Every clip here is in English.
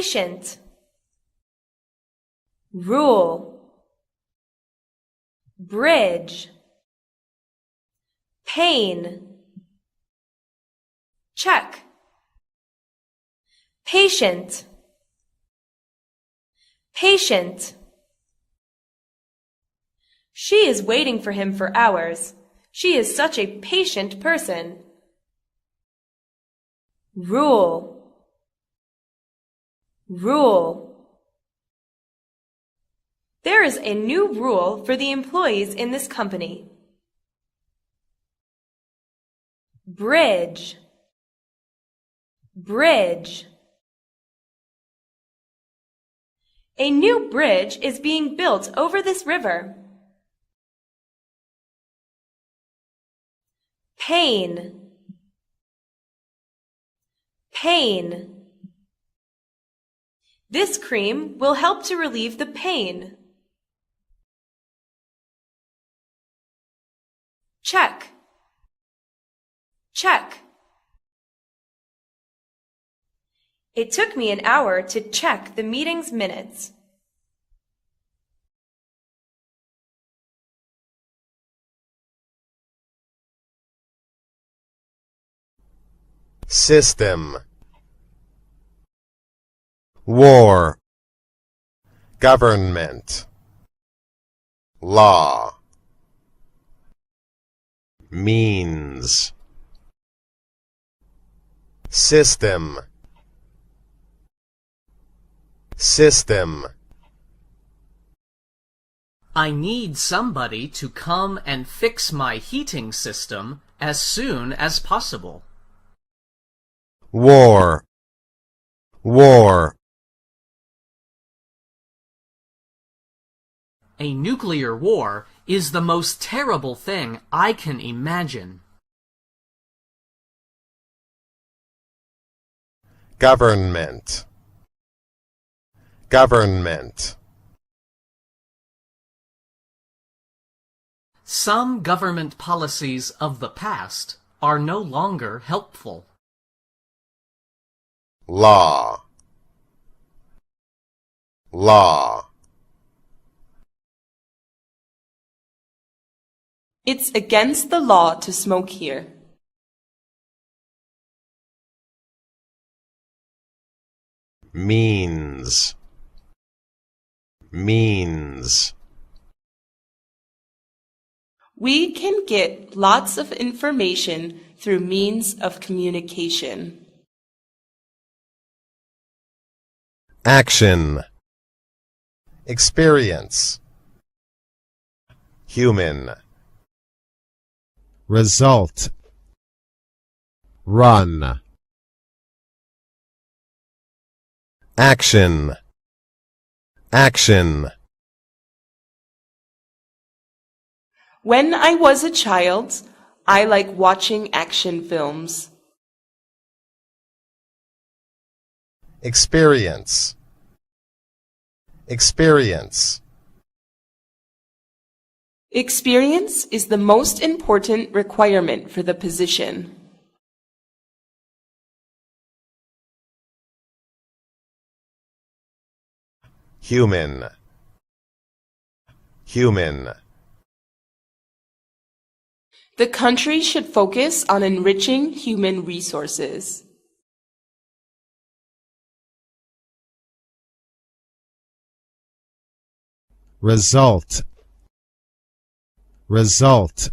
patient, rule, bridge, pain, check, patient, patient. She is waiting for him for hours. She is such a patient person. Rule, rule. There is a new rule for the employees in this company. Bridge, bridge. A new bridge is being built over this river. Pain, pain. This cream will help to relieve the pain. Check, check. It took me an hour to check the meeting's minutes. System, war, government, law, means, system, system. I need somebody to come and fix my heating system as soon as possible. War, war. A nuclear war is the most terrible thing I can imagine. Government, government. Some government policies of the past are no longer helpful. Law, law. It's against the law to smoke here. Means, means. We can get lots of information through means of communication. Action, experience, human, result, run, action, action. When I was a child, I like watching action films. Experience, experience. Experience is the most important requirement for the position. Human, human. The country should focus on enriching human resources. Result, result.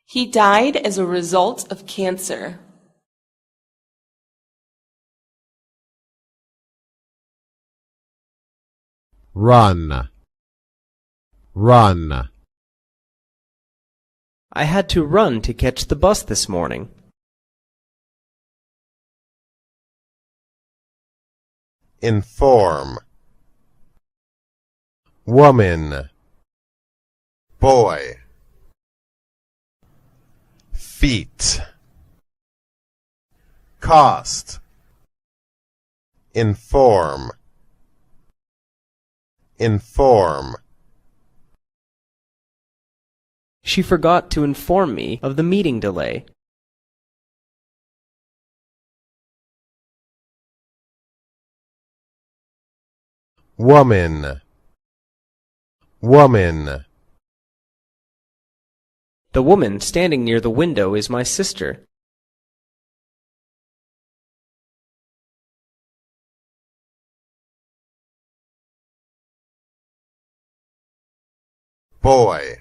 He died as a result of cancer. Run, run. I had to run to catch the bus this morning. Inform, woman, boy. Feet, cost. Inform, inform. She forgot to inform me of the meeting delay. woman, woman. The woman standing near the window is my sister. Boy,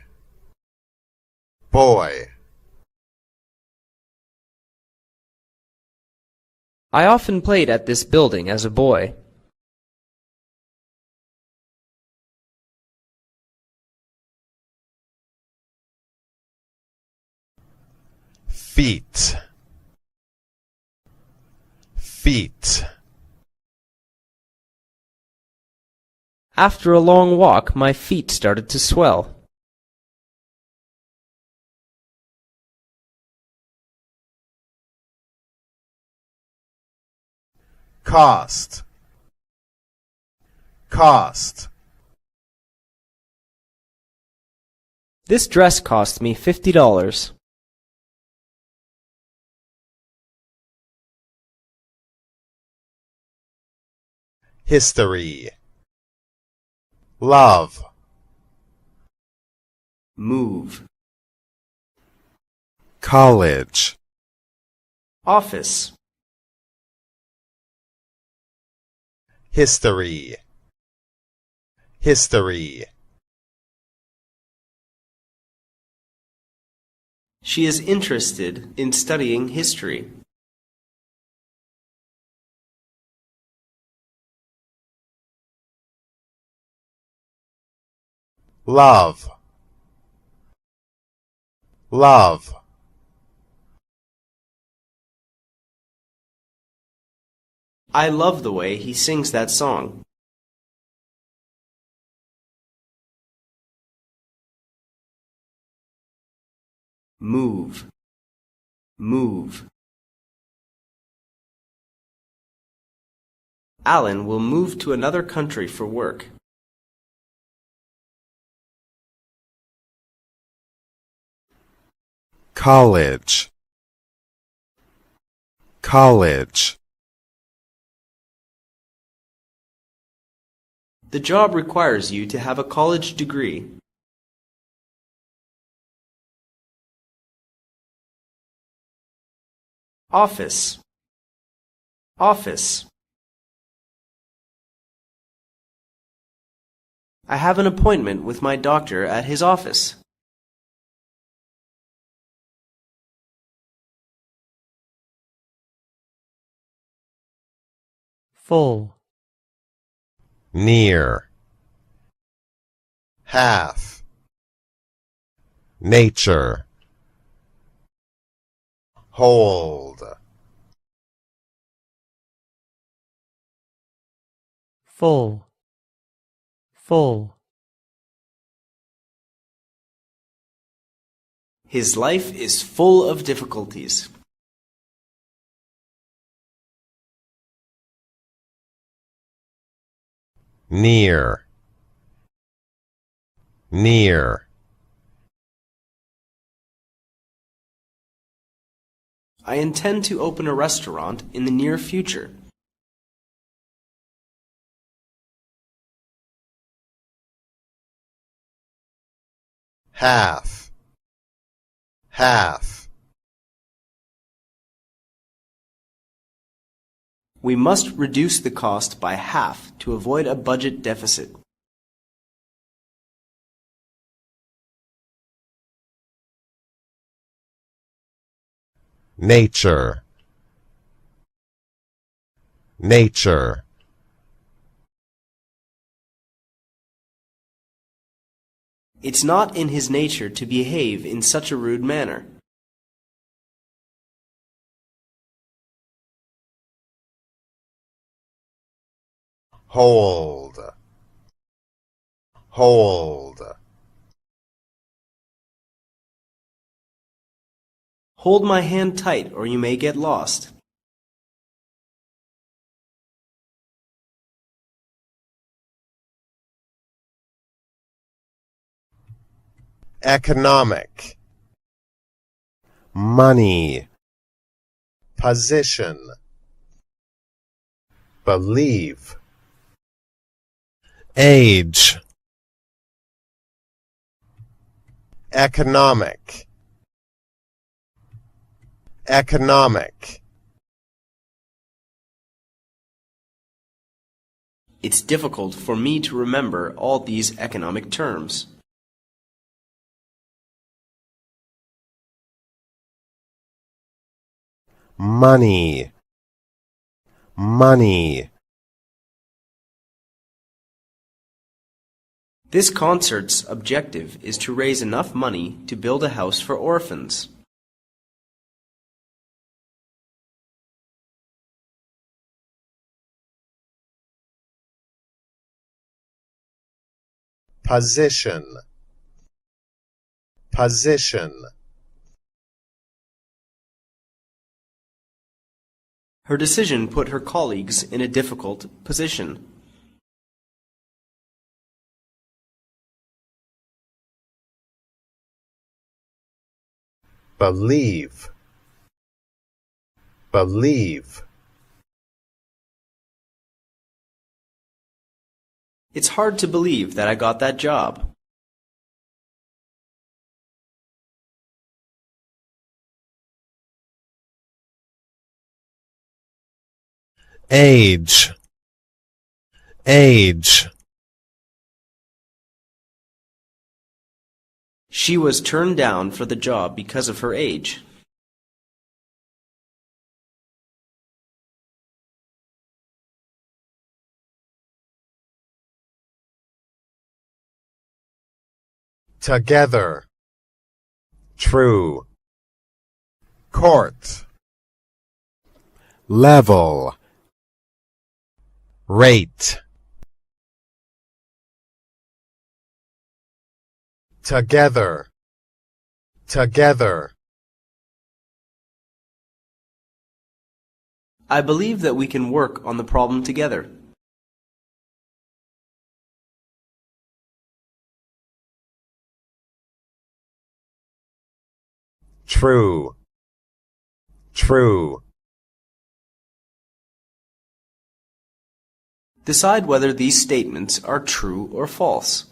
boy. I often played at this building as a boy. Feet, feet. After a long walk, my feet started to swell. Cost, cost. This dress cost me $50. History, love. Move. College, Office. history, history. She is interested in studying history. Love, love. I love the way he sings that song. Move. Move. Alan will move to another country for work. College, college. The job requires you to have a college degree. Office. Office. I have an appointment with my doctor at his office. Full. Near, half. Nature, hold. Full. Full. His life is full of difficulties. Near, near. I intend to open a restaurant in the near future. Half, half. We must reduce the cost by half to avoid a budget deficit. Nature, nature. It's not in his nature to behave in such a rude manner. Hold, hold. Hold my hand tight or you may get lost. Economic, money, position. Believe, age, economic, economic, It's difficult for me to remember all these economic terms. money, money, This concert's objective is to raise enough money to build a house for orphans. position, position, Her decision put her colleagues in a difficult position. believe, believe, It's hard to believe that I got that job. age, age, She was turned down for the job because of her age. together, true, court, level, rate, together, together, I believe that we can work on the problem together. true, true, Decide whether these statements are true or false.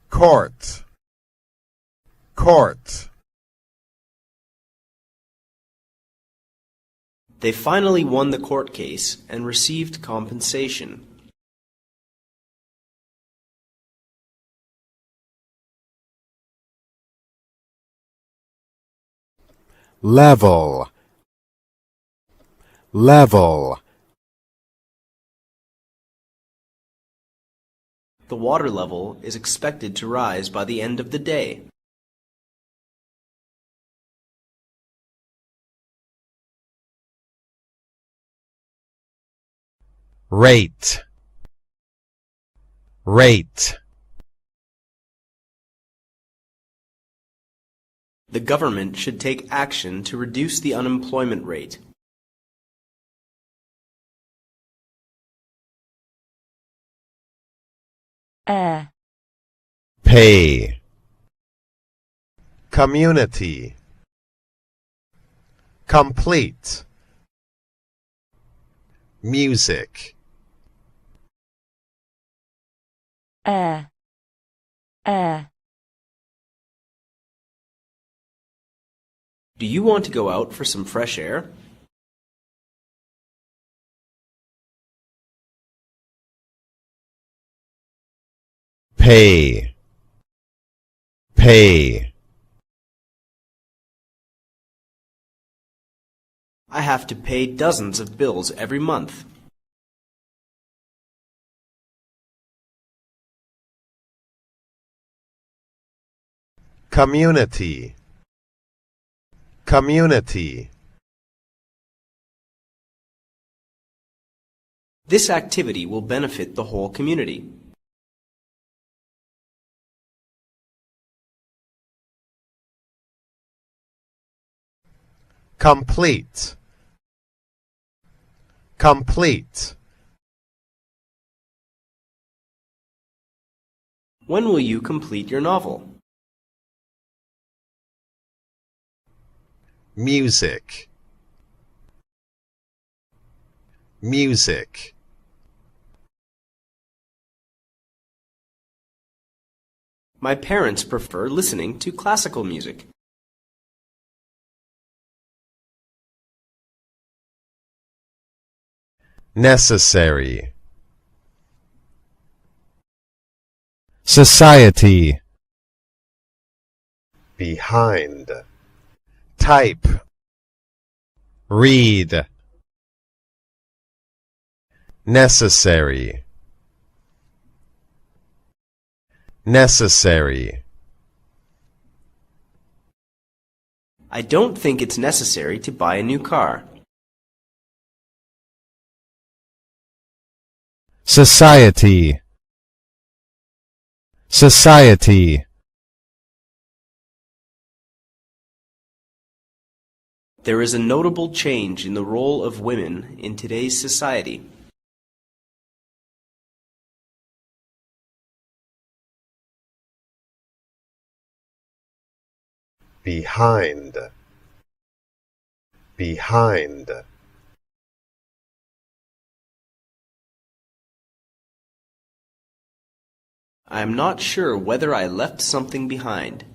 court, court, They finally won the court case and received compensation. level, level, The water level is expected to rise by the end of the day. rate, rate, The government should take action to reduce the unemployment rate. air, pay, community, complete, music, air, air, Do you want to go out for some fresh air? pay, pay, I have to pay dozens of bills every month. community, community, This activity will benefit the whole community. complete, complete, When will you complete your novel? music, music. My parents prefer listening to classical music. Necessary, society. Behind, type, read. Necessary, necessary. I don't think it's necessary to buy a new car. Society, society. There is a notable change in the role of women in today's society. Behind, behind. I am not sure whether I left something behind.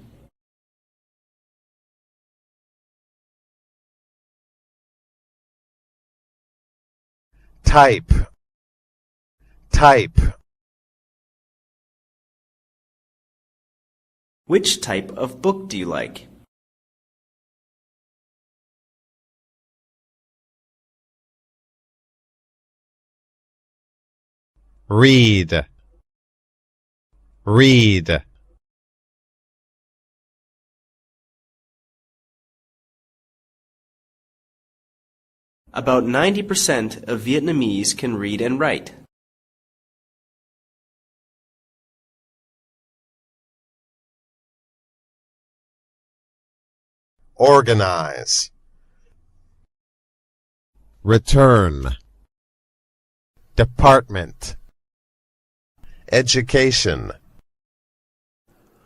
Type, type. Which type of book do you like? Read, read. About 90% of Vietnamese can read and write. Organize, return. Department, education.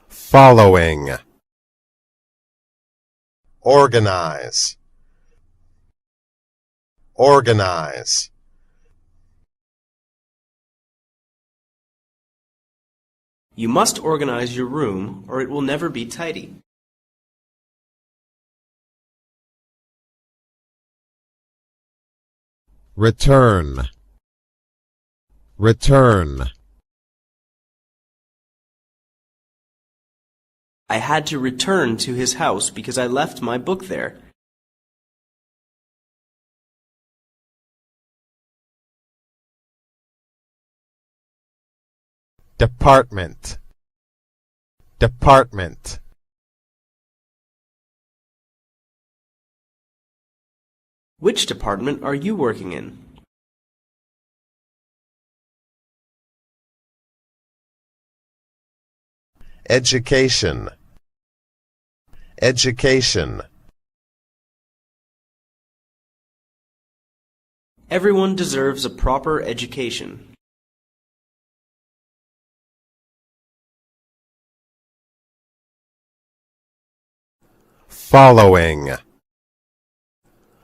Following, organize, organize. You must organize your room or it will never be tidy. Return, return. I had to return to his house because I left my book there. Department, department. Which department are you working in? Education, education. Everyone deserves a proper education. Following,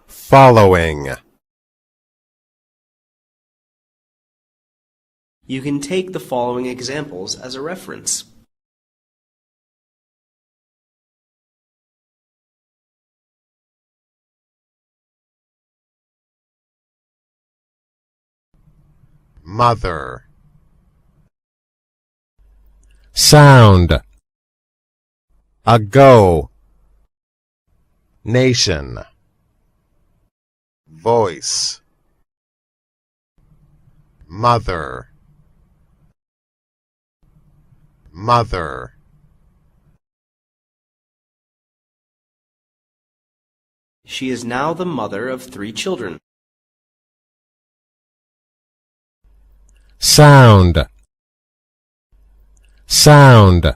following. You can take the following examples as a reference. Mother, sound. Ago, nation. Voice, mother, mother. She is now the mother of 3 children. Sound, sound.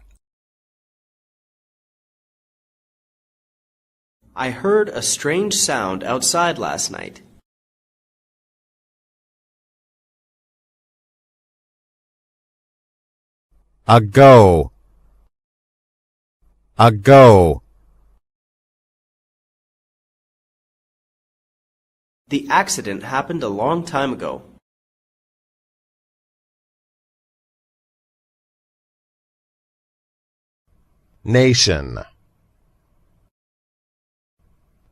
I heard a strange sound outside last night. Ago, ago. The accident happened a long time ago. Nation.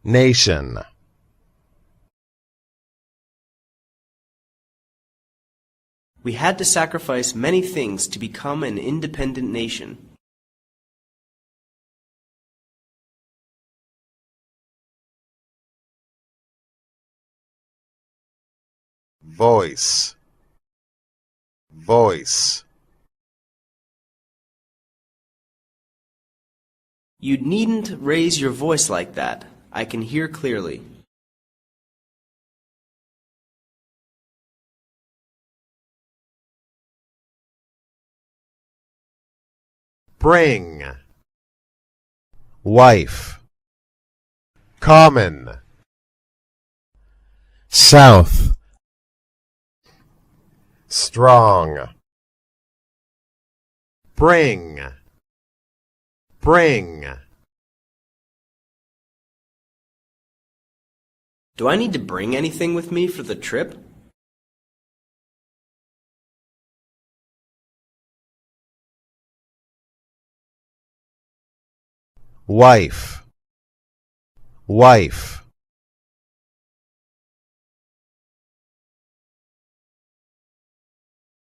Nation. We had to sacrifice many things to become an independent nation. Voice. Voice. You needn't raise your voice like that. I can hear clearly. Bring. Wife. Common. South. Strong. Bring. Bring. Do I need to bring anything with me for the trip? Wife. Wife.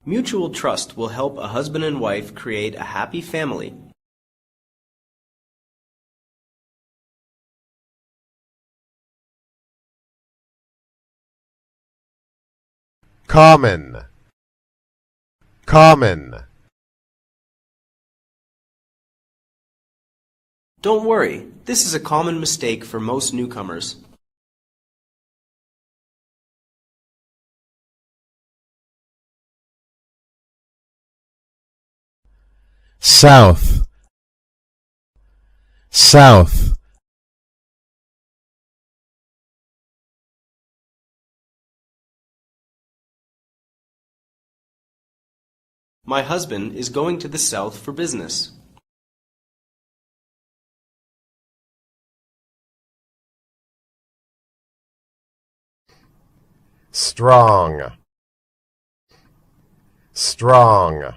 Mutual trust will help a husband and wife create a happy family. Common. Common. Don't worry, this is a common mistake for most newcomers. South. South. My husband is going to the south for business. Strong. Strong.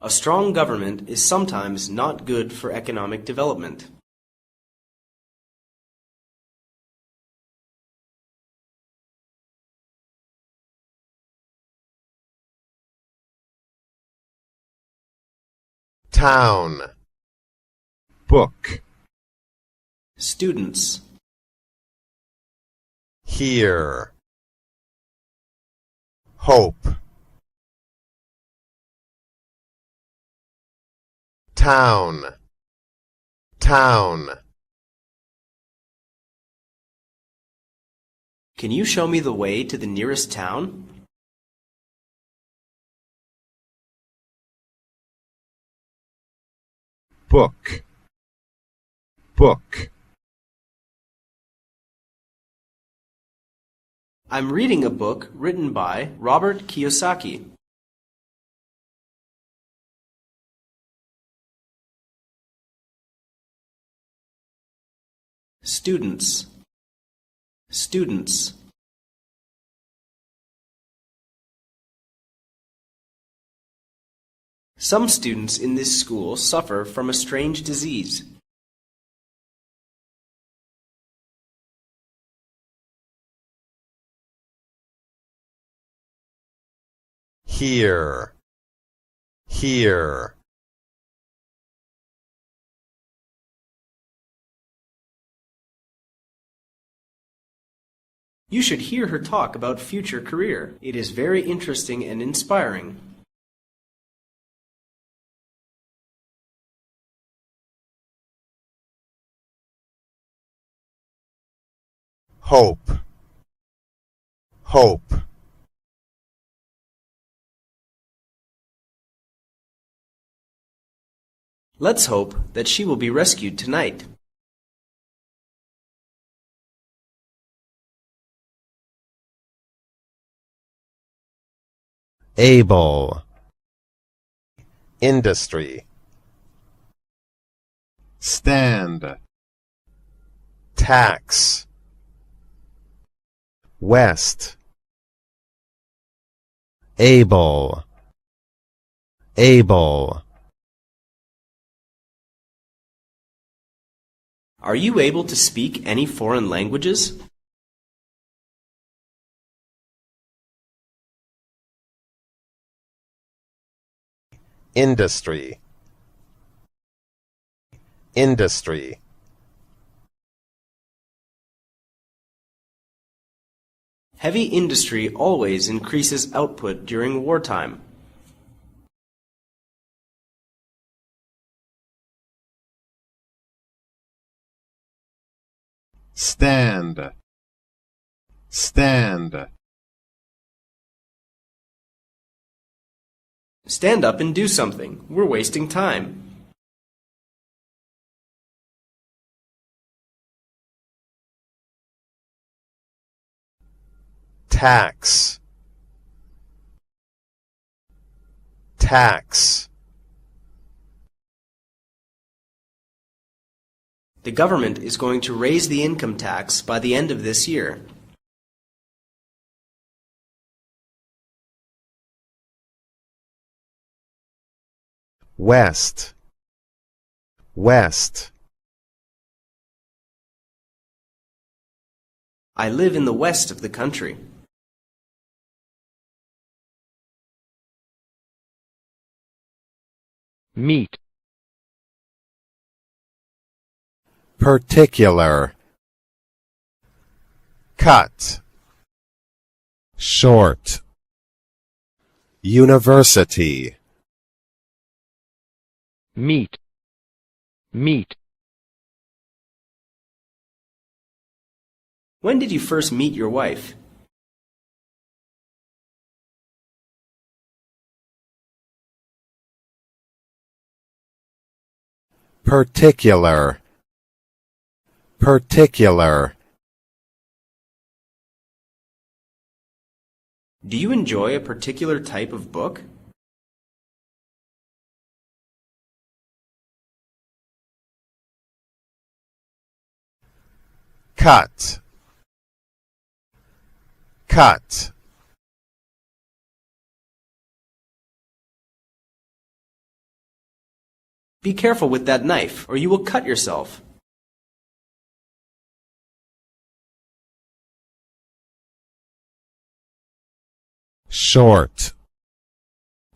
A strong government is sometimes not good for economic development. Town. Book. Students. Here. Hope. Town. Town. Can you show me the way to the nearest town? Book. Book. I'm reading a book written by Robert Kiyosaki. Students. Students. Some students in this school suffer from a strange disease. Here. Here. You should hear her talk about future career. It is very interesting and inspiring. Hope. Hope. Let's hope that she will be rescued tonight. Able. Industry. stand, tax, west, able, able. Are you able to speak any foreign languages? Industry, industry. Heavy industry always increases output during wartime. Stand, stand. Stand up and do something. We're wasting time. Tax, tax. The government is going to raise the income tax by the end of this year. West, west. I live in the west of the country. meet, Particular, cut, short, university, meet, meet, When did you first meet your wife? particular, particular. Do you enjoy a particular type of book? Cut, cut. Be careful with that knife, or you will cut yourself. Short,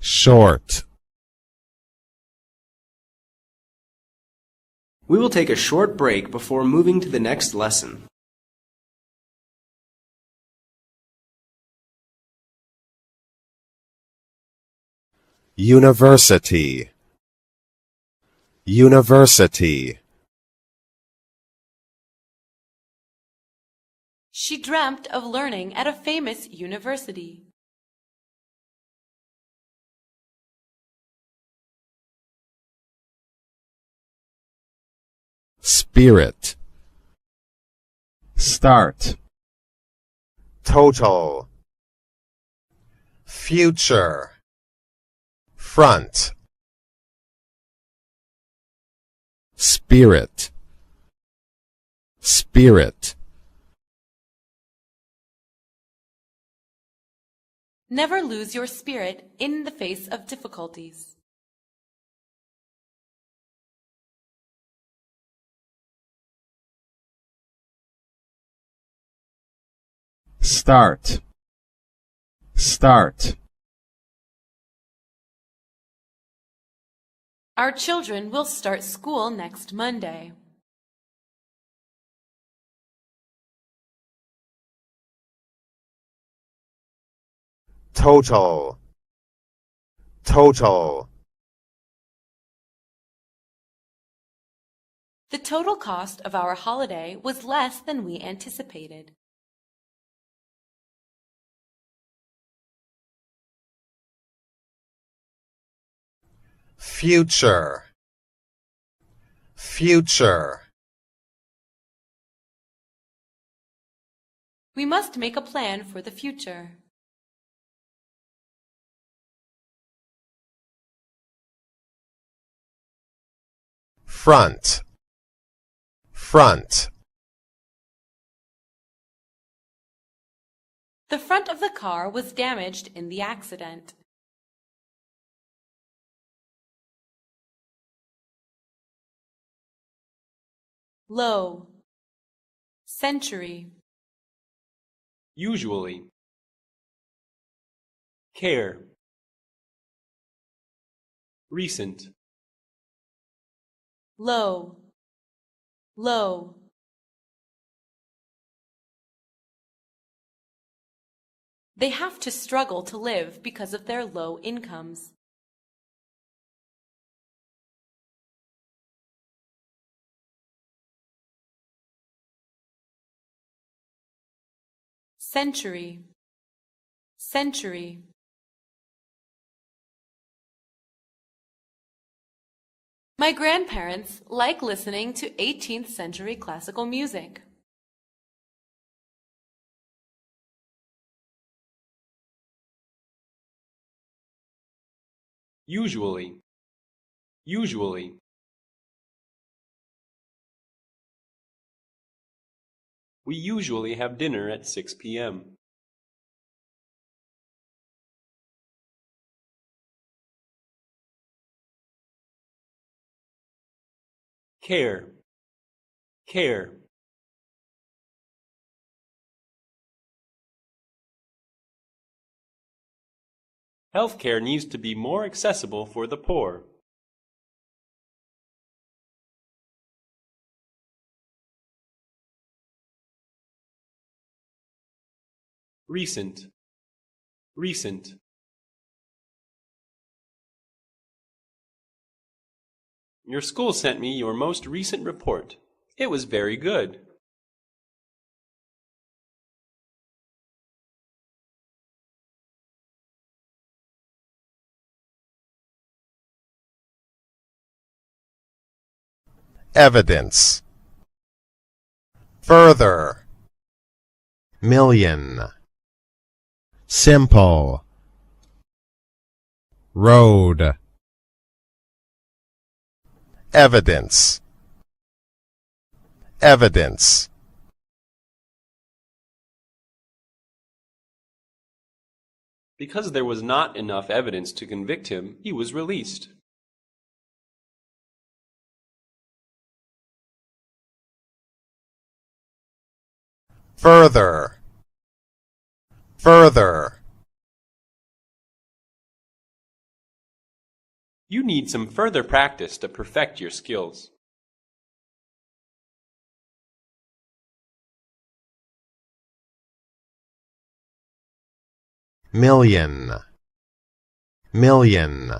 short. We will take a short break before moving to the next lesson. University, university. She dreamt of learning at a famous university. Spirit, start, total, future, front. Spirit, spirit. Never lose your spirit in the face of difficulties. Start, start. Our children will start school next Monday. Total, total. The total cost of our holiday was less than we anticipated. Future, future. We must make a plan for the future. Front, front, The front of the car was damaged in the accident. Low. Century. Usually. Care. Recent. Low. Low. They have to struggle to live because of their low incomes. Century. Century. My grandparents like listening to 18th century classical music. Usually. Usually. We usually have dinner at 6 p.m. Care. Care. Healthcare needs to be more accessible for the poor. Recent. Recent. Your school sent me your most recent report. It was very good. evidence, further, million, simple, road, evidence, evidence, Because there was not enough evidence to convict him, he was released. further, further, You need some further practice to perfect your skills. million, million,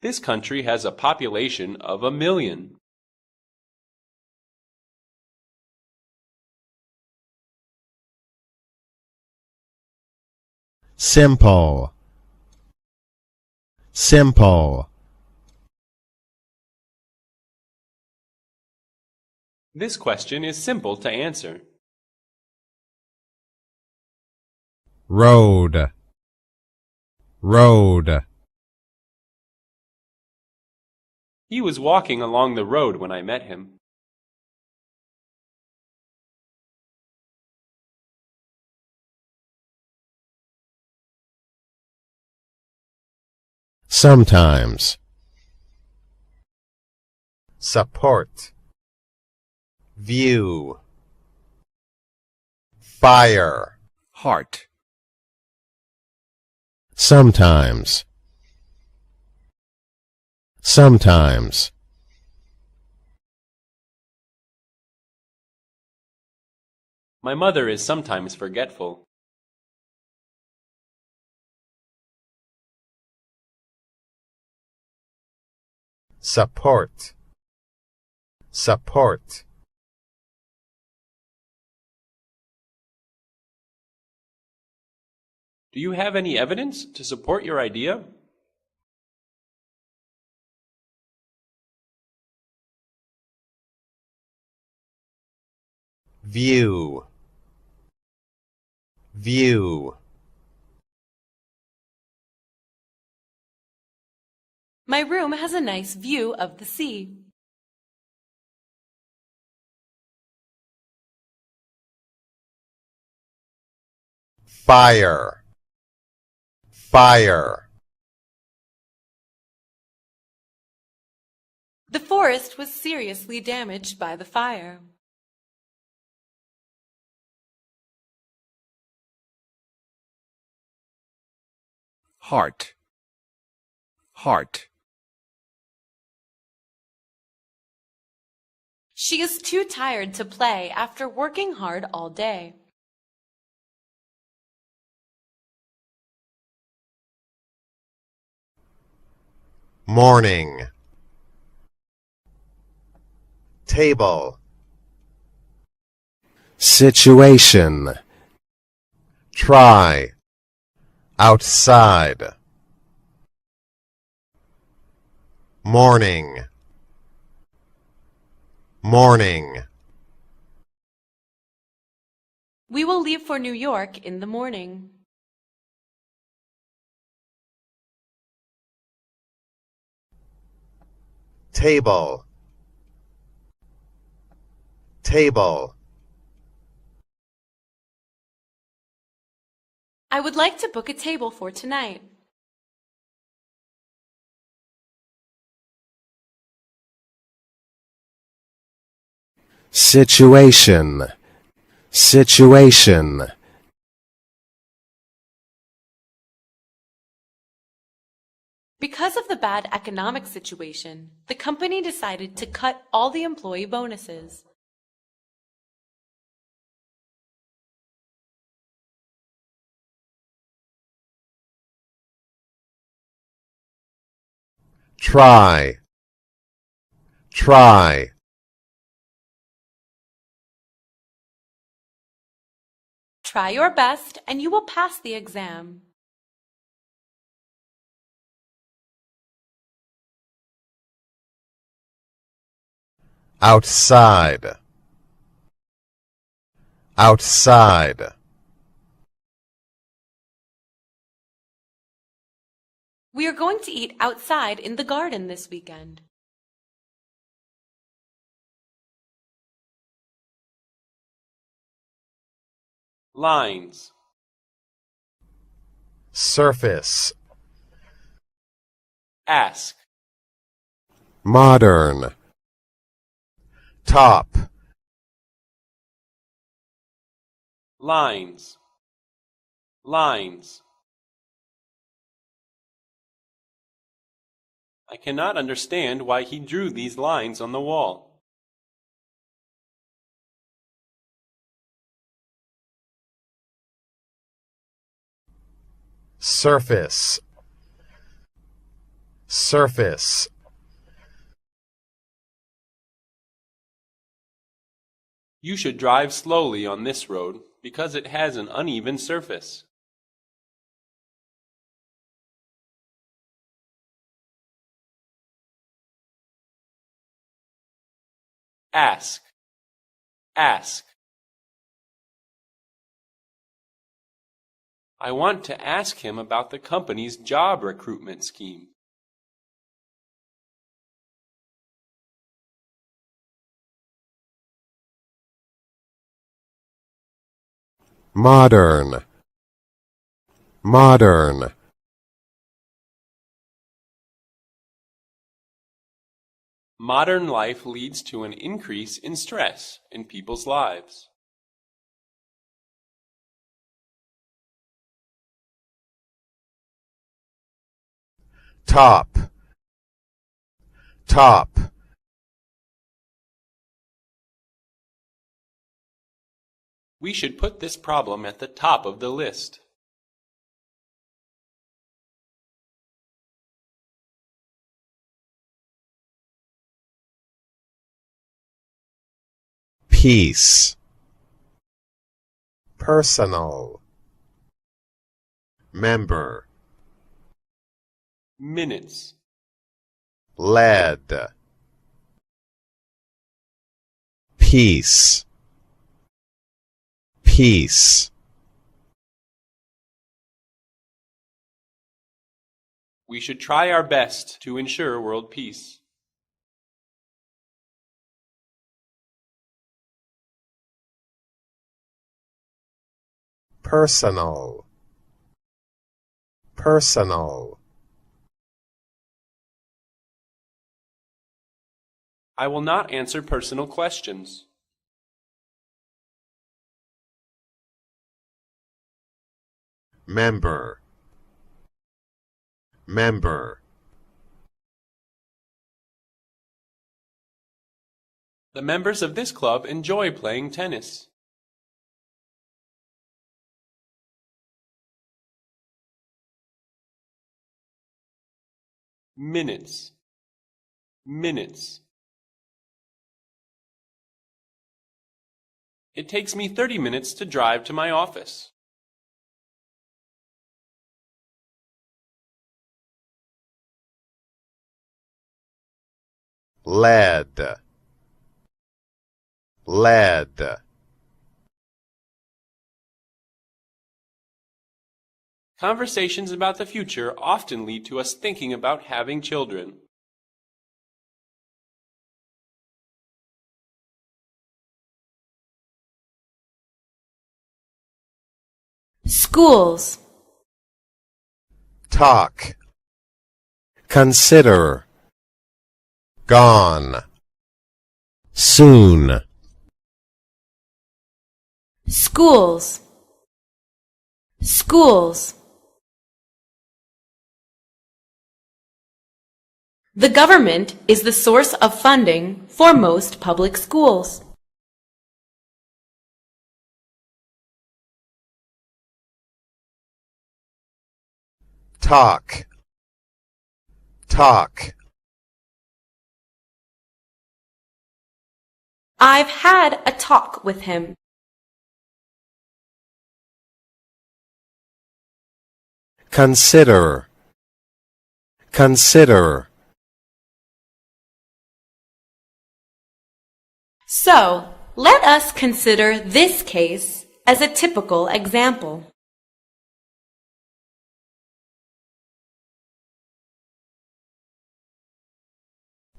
This country has a population of 1 million. simple, simple, This question is simple to answer. road, road, He was walking along the road when I met him. sometimes, support, view, fire, heart, sometimes, sometimes, My mother is sometimes forgetful. support, support, Do you have any evidence to support your idea? view, view, My room has a nice view of the sea. Fire. Fire. The forest was seriously damaged by the fire. Heart. Heart. She is too tired to play after working hard all day. Morning. Table. Situation. Try. Outside. Morning. Morning. We will leave for New York in the morning. Table. Table. I would like to book a table for tonight. Situation. Situation. Because of the bad economic situation, the company decided to cut all the employee bonuses. Try. Try. Try your best and you will pass the exam. Outside. Outside. We are going to eat outside in the garden this weekend. Lines. Surface. Ask. Modern. Top. Lines. Lines. I cannot understand why he drew these lines on the wall. Surface. Surface. You should drive slowly on this road because it has an uneven surface. Ask. Ask. I want to ask him about the company's job recruitment scheme. Modern. Modern. Modern life leads to an increase in stress in people's lives. Top. Top. We should put this problem at the top of the list. Peace. Personal. Member. Minutes. Lead. Peace. Peace. We should try our best to ensure world peace. Personal. Personal. I will not answer personal questions. Member. Member. The members of this club enjoy playing tennis. Minutes. Minutes. It takes me 30 minutes to drive to my office. Lead. Lead. Conversations about the future often lead to us thinking about having children. Schools. Talk. Consider. Gone. Soon. Schools. Schools. The government is the source of funding for most public schools. Talk. Talk. I've had a talk with him. Consider. Consider. So, let us consider this case as a typical example.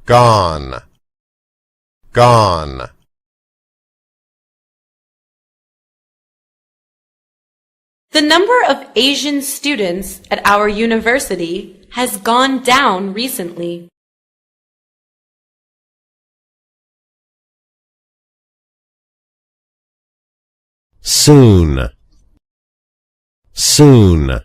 Gone. Gone. The number of Asian students at our university has gone down recently. Soon. Soon.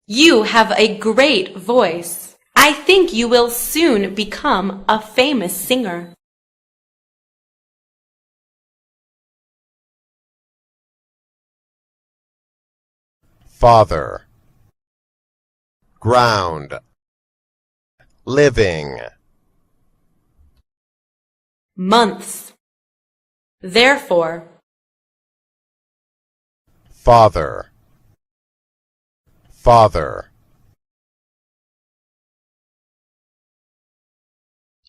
You have a great voice. I think you will soon become a famous singer. Father. Ground. Living. Months. Therefore. Father. Father.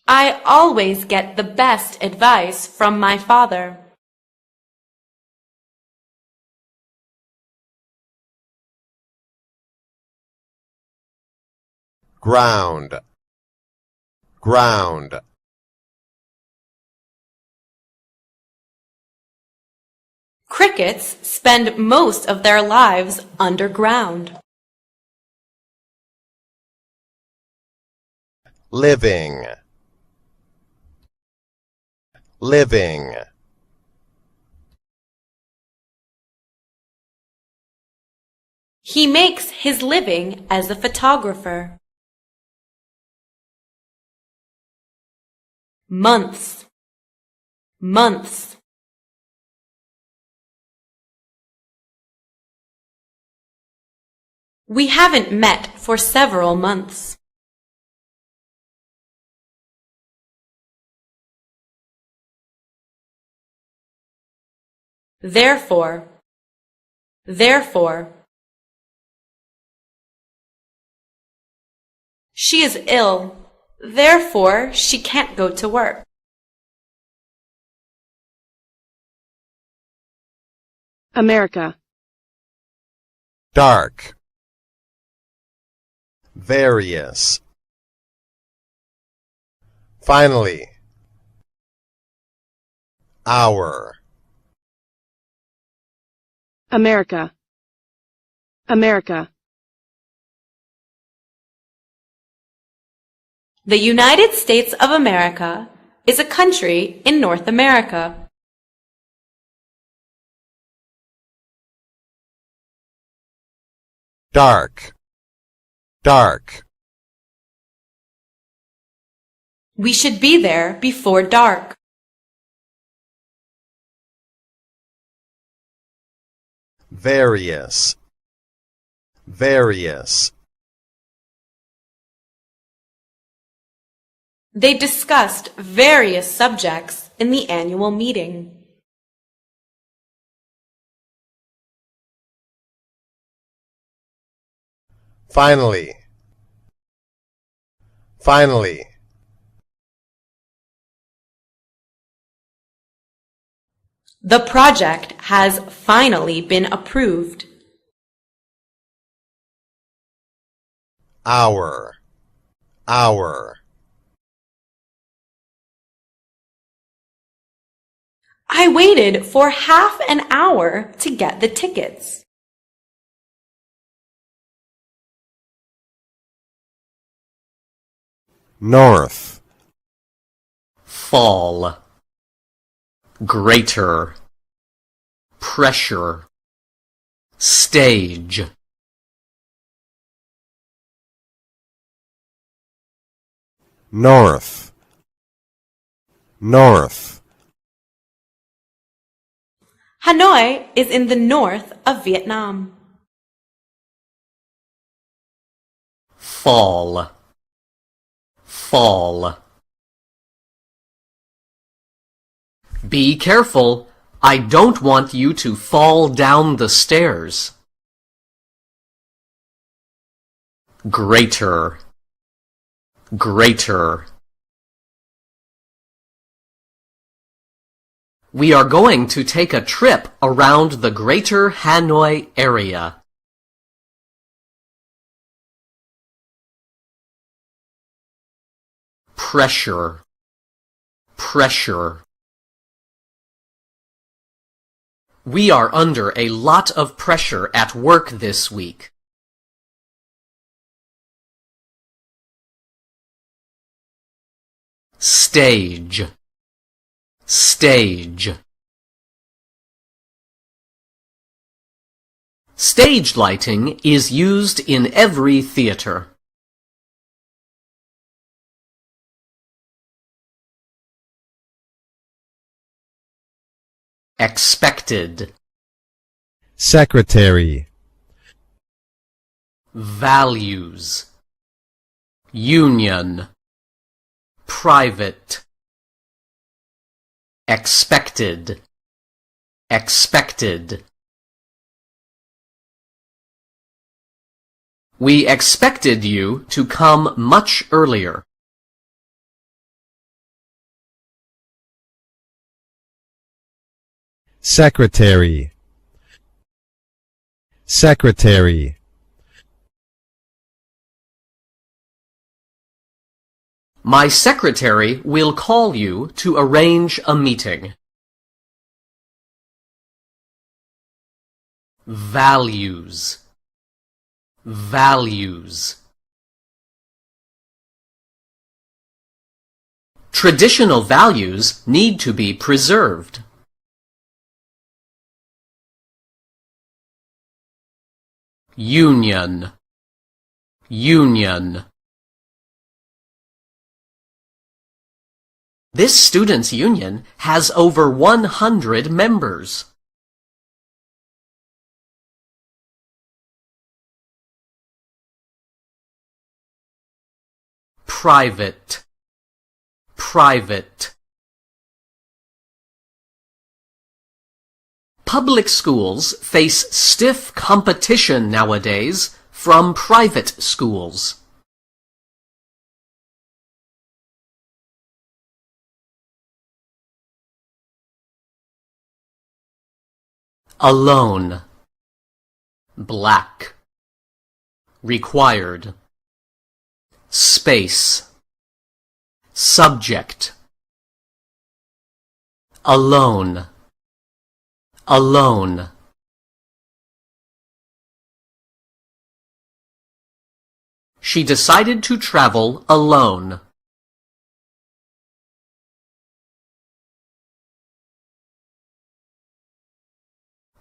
I always get the best advice from my father. Ground. Ground. Crickets spend most of their lives underground. Living. Living. He makes his living as a photographer. Months. Months. We haven't met for several months. Therefore. Therefore. She is ill. Therefore, she can't go to work. America. dark, various. Finally, hour, America, America. The United States of America is a country in North America. dark, dark. We should be there before dark. Various, various. They discussed various subjects in the annual meeting. Finally, finally. The project has finally been approved. Hour, hour. I waited for half an hour to get the tickets. North, Fall. Greater. Pressure. Stage. north, north. Hanoi is in the north of Vietnam. Fall. Fall. Be careful. I don't want you to fall down the stairs. Greater. Greater. We are going to take a trip around the Greater Hanoi area. Pressure. Pressure. We are under a lot of pressure at work this week. Stage. Stage. Stage lighting is used in every theater. Expected. Secretary, Values. Union. Private. Expected. Expected. We expected you to come much earlier. secretary, secretary. My secretary will call you to arrange a meeting. Values. Values. Traditional values need to be preserved. Union. Union. This students' union has over 100 members. Private. Private. Public schools face stiff competition nowadays from private schools. Alone. black, required, space, subject, alone, alone. She decided to travel alone.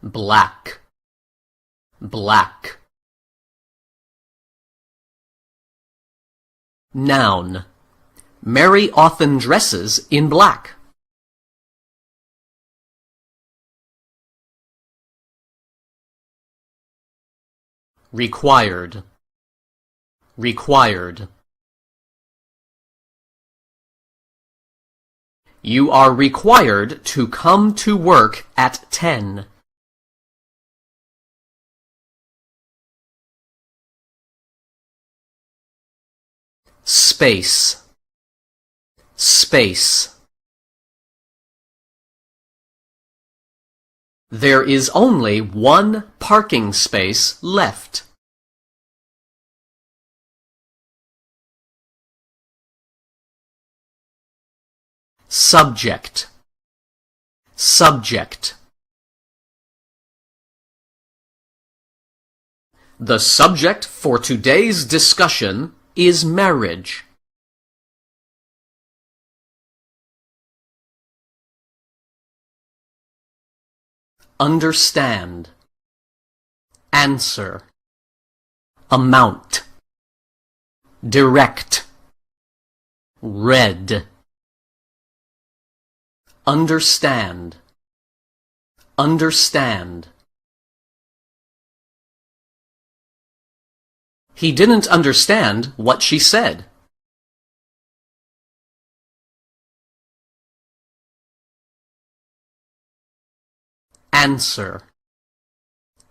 Black, black. Noun. Mary often dresses in black. Required, required. You are required to come to work at 10. Space, space. There is only one parking space left. Subject, subject. The subject for today's discussion is marriage. Understand, answer, amount, direct, read. Understand, understand. He didn't understand what she said. Answer,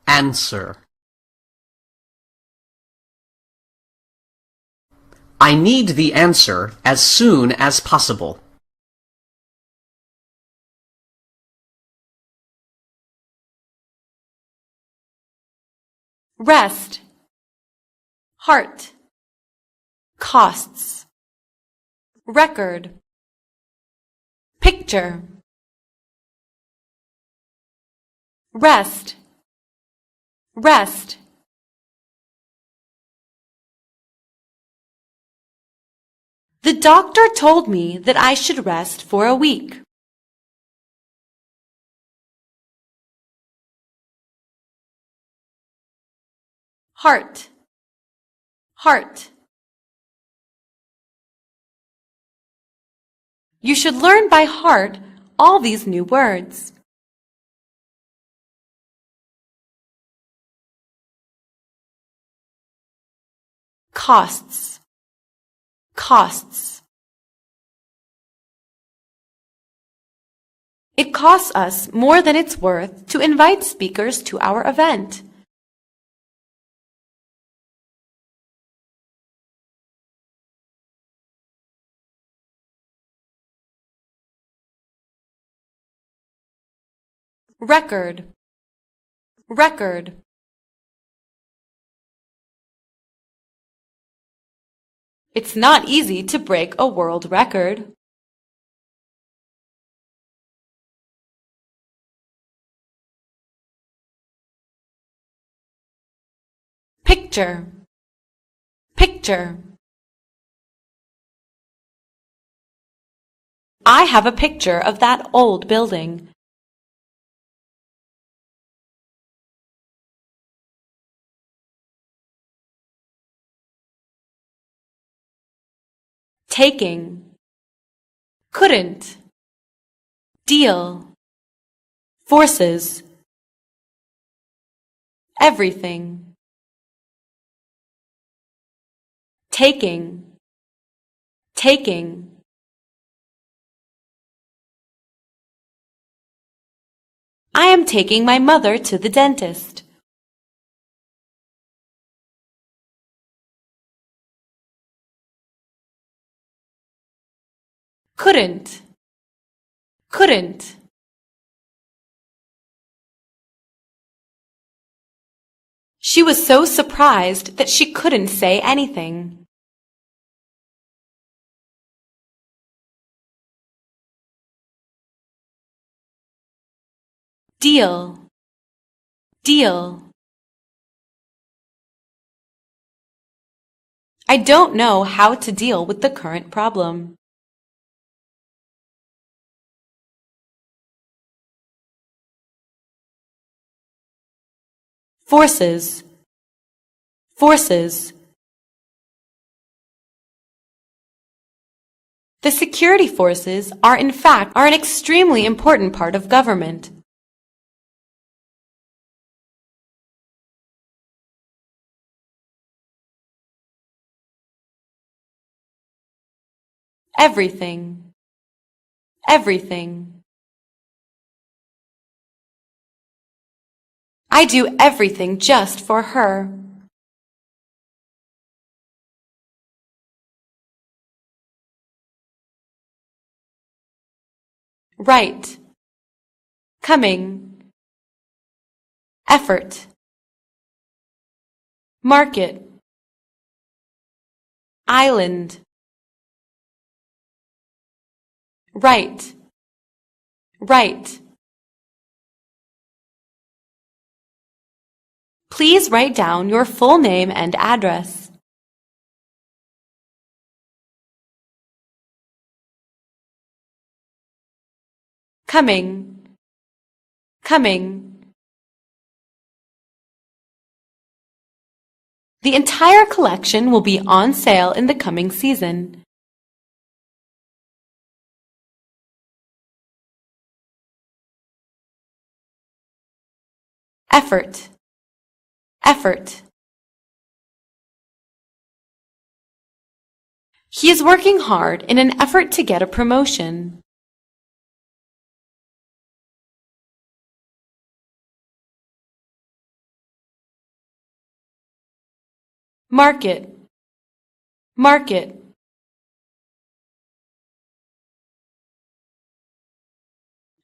answer. I need the answer as soon as possible. Rest, heart, costs, record, picture. Rest, rest. The doctor told me that I should rest for a week. Heart, heart. You should learn by heart all these new words. Costs, costs. It costs us more than it's worth to invite speakers to our event. Record, record. It's not easy to break a world record. Picture, picture. I have a picture of that old building. Taking, couldn't, deal, forces, everything. Taking, taking. I am taking my mother to the dentist. Couldn't, couldn't. She was so surprised that she couldn't say anything. Deal, deal. I don't know how to deal with the current problem. Forces, forces. The security forces are in fact an extremely important part of government. Everything, everything. I do everything just for her. Right, coming, effort, market, island. Right, right. Please write down your full name and address. Coming, coming. The entire collection will be on sale in the coming season. Effort, effort. He is working hard in an effort to get a promotion. Market, market.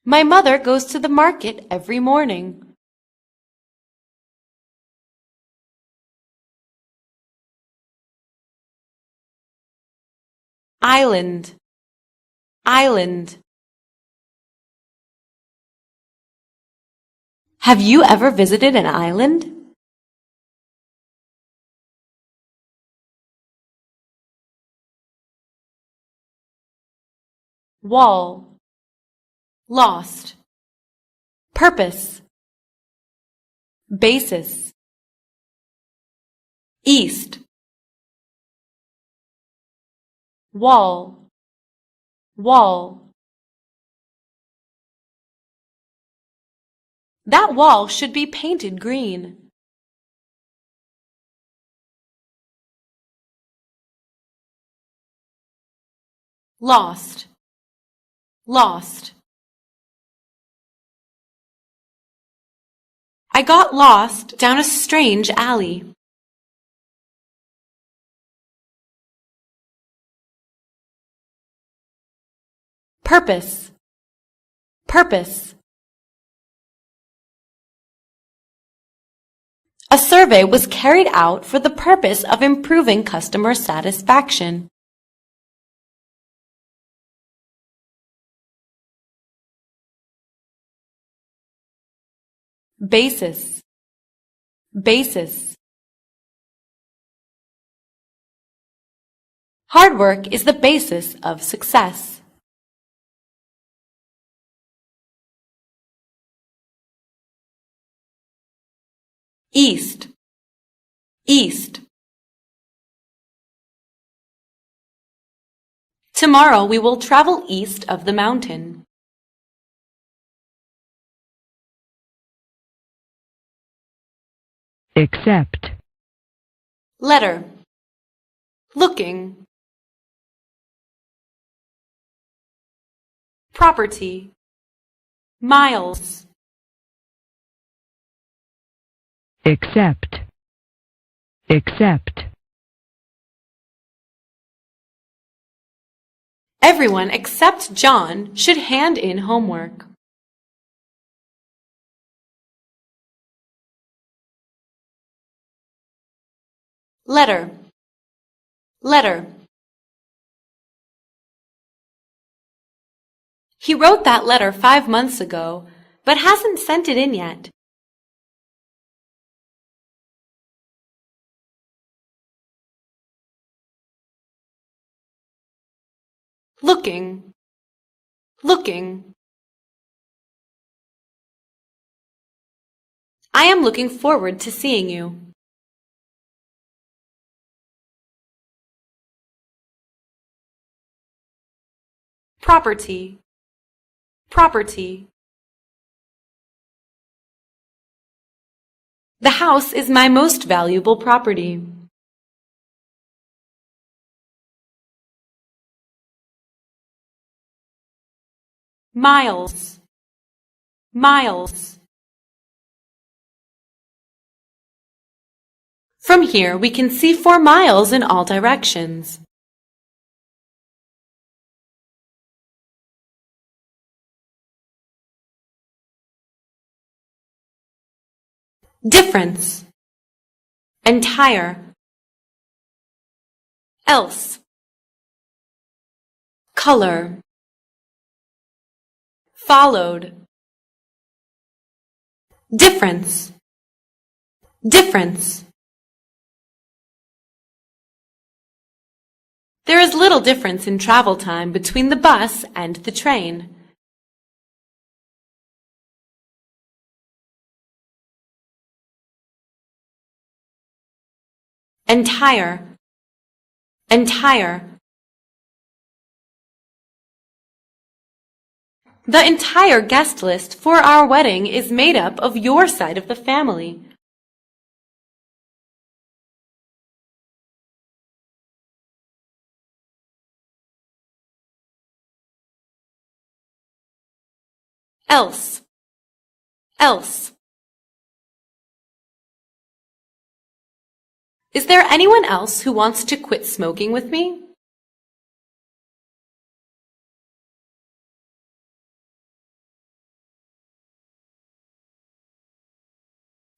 My mother goes to the market every morning. Island, island. Have you ever visited an island? Wall, lost. Purpose, basis. East, wall, wall. That wall should be painted green. Lost, lost. I got lost down a strange alley. Purpose, purpose. A survey was carried out for the purpose of improving customer satisfaction. Basis, basis. Hard work is the basis of success. East, east. Tomorrow we will travel east of the mountain. Accept. Letter, looking. Property, miles. Accept. Accept. Everyone except John should hand in homework. letter, letter. He wrote that letter 5 months ago, but hasn't sent it in yet. Looking, looking. I am looking forward to seeing you. Property, property. The house is my most valuable property. Miles, miles. From here we can see 4 miles in all directions. Difference, entire, else, color, followed, difference, difference. There is little difference in travel time between the bus and the train. Entire, entire. The entire guest list for our wedding is made up of your side of the family. Else, else. Is there anyone else who wants to quit smoking with me?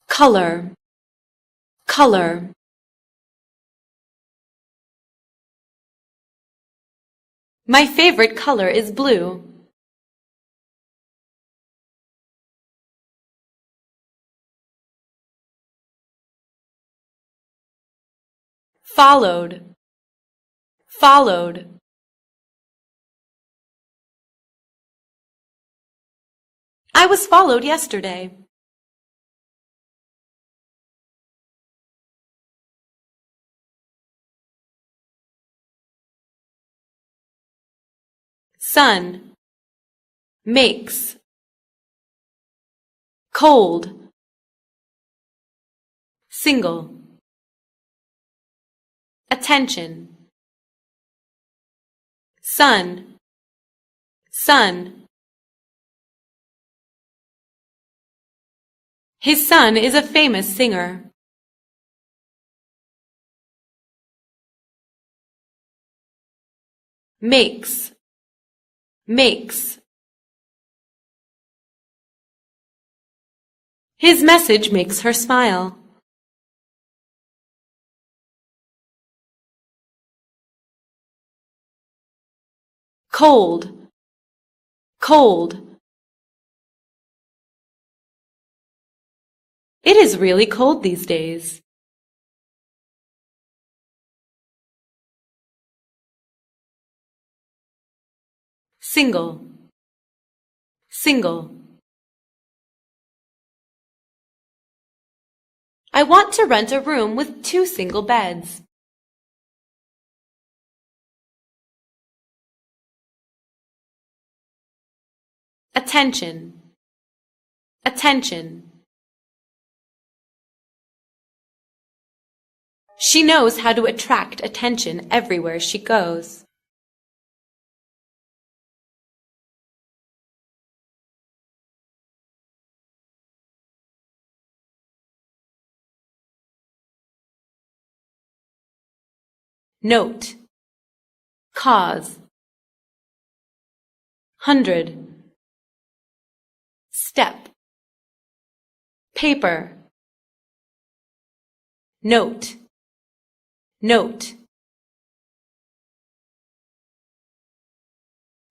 Color, color. My favorite color is blue. Followed, followed. I was followed yesterday. Sun, makes, cold, single. Attention, sun, son. His son is a famous singer. Makes, makes. His message makes her smile. Cold, cold. It is really cold these days. Single, single. I want to rent a room with 2 single beds. Attention, attention. She knows how to attract attention everywhere she goes. Note, cause, 100. Step, paper. Note, Note.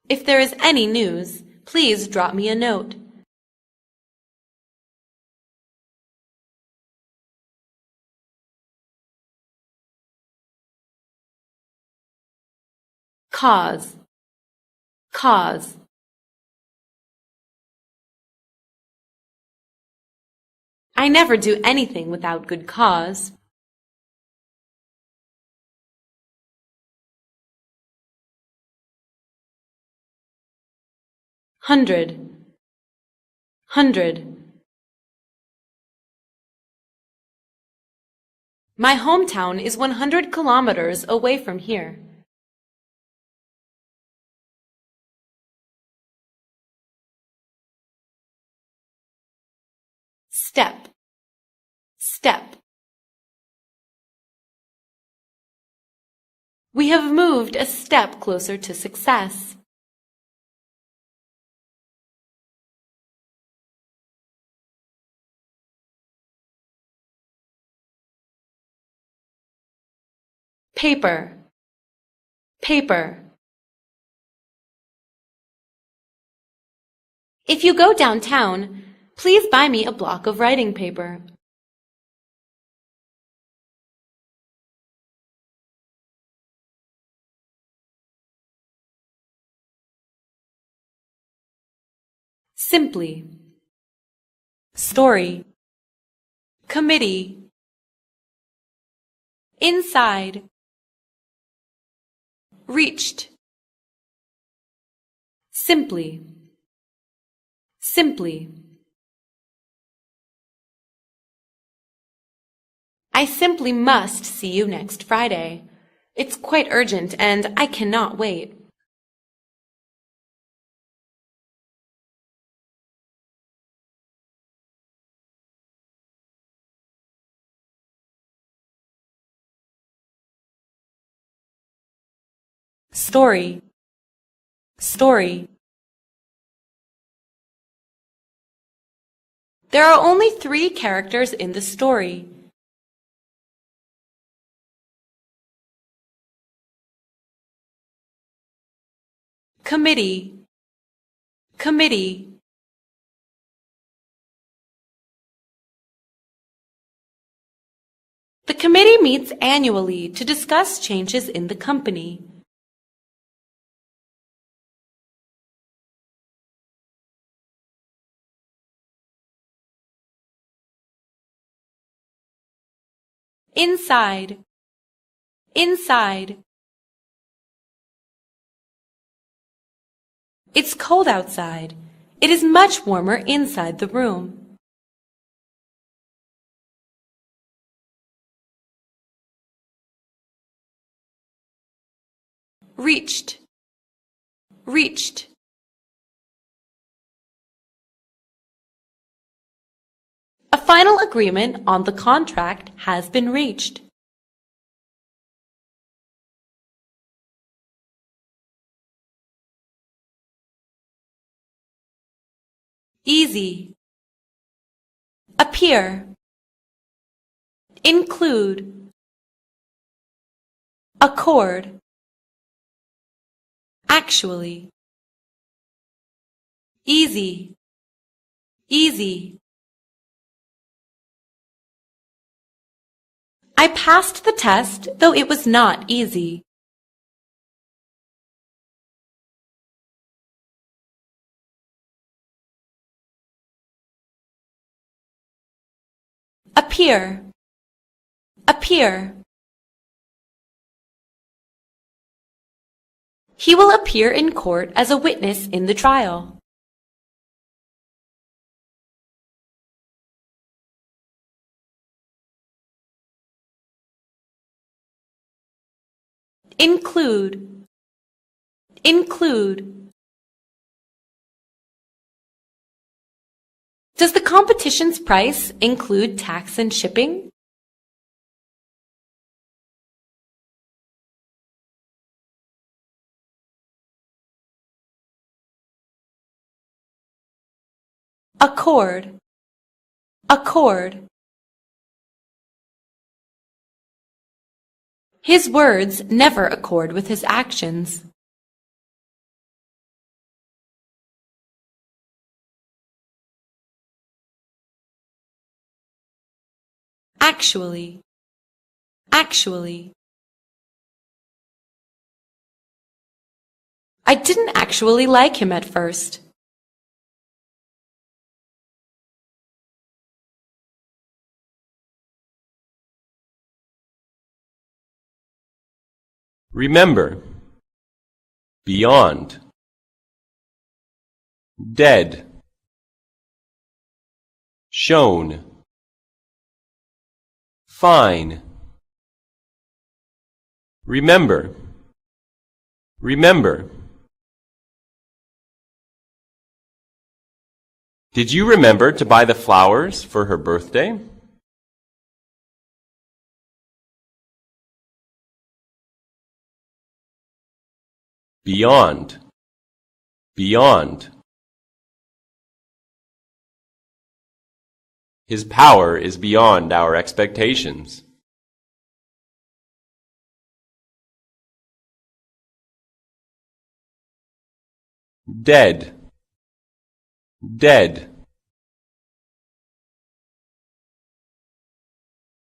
If there is any news, please drop me a note. Cause. Cause. I never do anything without good cause. Hundred. Hundred. My hometown is 100 kilometers away from here. Step. Step. We have moved a step closer to success. Paper. Paper. If you go downtown, please buy me a block of writing paper. Simply. Story. Committee. Inside. Reached. Simply. Simply. I simply must see you next Friday. It's quite urgent and I cannot wait. Story. Story. There are only 3 characters in the story. Committee. Committee. The committee meets annually to discuss changes in the company. Inside. Inside. It's cold outside. It is much warmer inside the room. Reached. Reached. A final agreement on the contract has been reached. Easy. Appear. Include. Accord. Actually. Easy. Easy. I passed the test, though it was not easy. Appear. Appear. He will appear in court as a witness in the trial. Include. Include. Does the competition's price include tax and shipping? Accord. Accord. His words never accord with his actions. Actually. Actually. I didn't actually like him at first. Remember. Beyond. Dead. Shown. Fine. Remember. Remember. Did you remember to buy the flowers for her birthday? Beyond. Beyond. His power is beyond our expectations. Dead. Dead.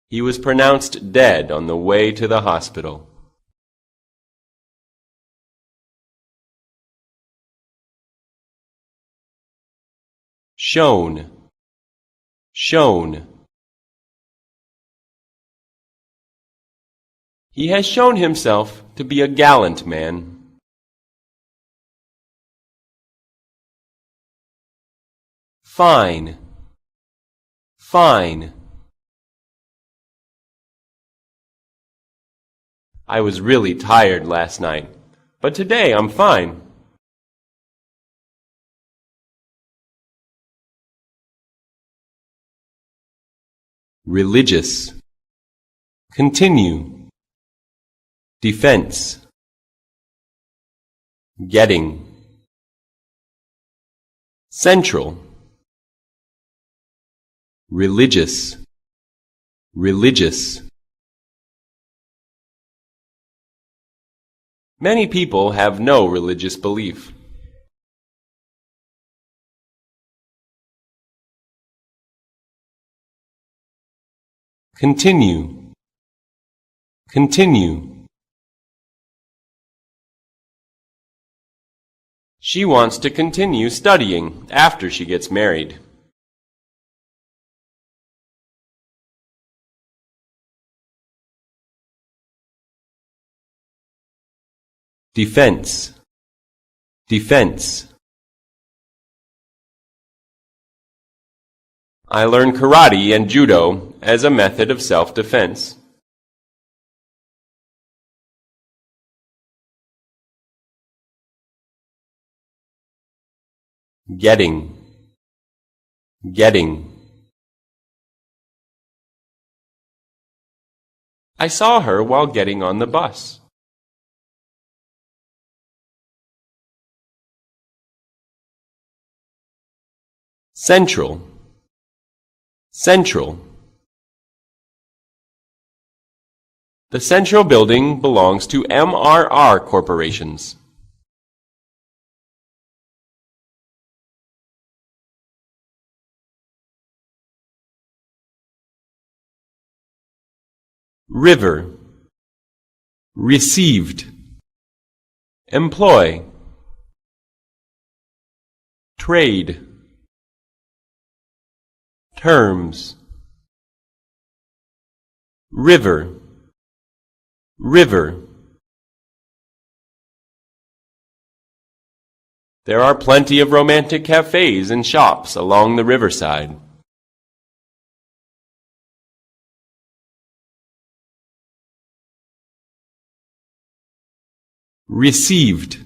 He was pronounced dead on the way to the hospital. Shown. Shown. He has shown himself to be a gallant man. Fine. Fine. I was really tired last night, but today I'm fine. Religious. Continue. Defense. Getting. Central. Religious. Religious. Many people have no religious belief. Continue. Continue. She wants to continue studying after she gets married. Defense. Defense. I learn karate and judo as a method of self-defense. Getting. Getting. I saw her while getting on the bus. Central. Central. The Central Building belongs to MRR Corporations. River. Received. Employ. Trade. Terms. River. River. There are plenty of romantic cafes and shops along the riverside. Received.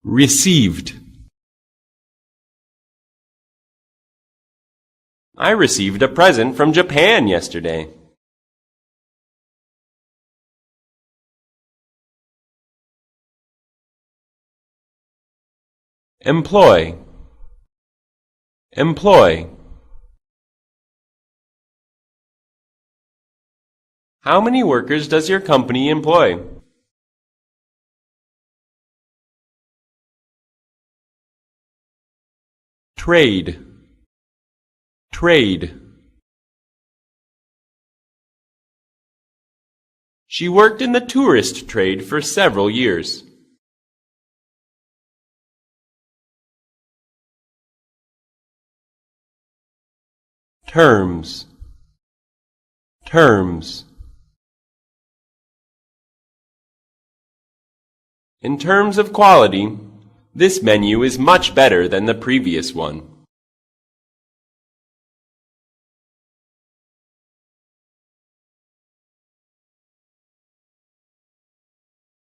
Received. I received a present from Japan yesterday. Employ. Employ. How many workers does your company employ? Trade. Trade. She worked in the tourist trade for several years. Terms. Terms. In terms of quality, this menu is much better than the previous one.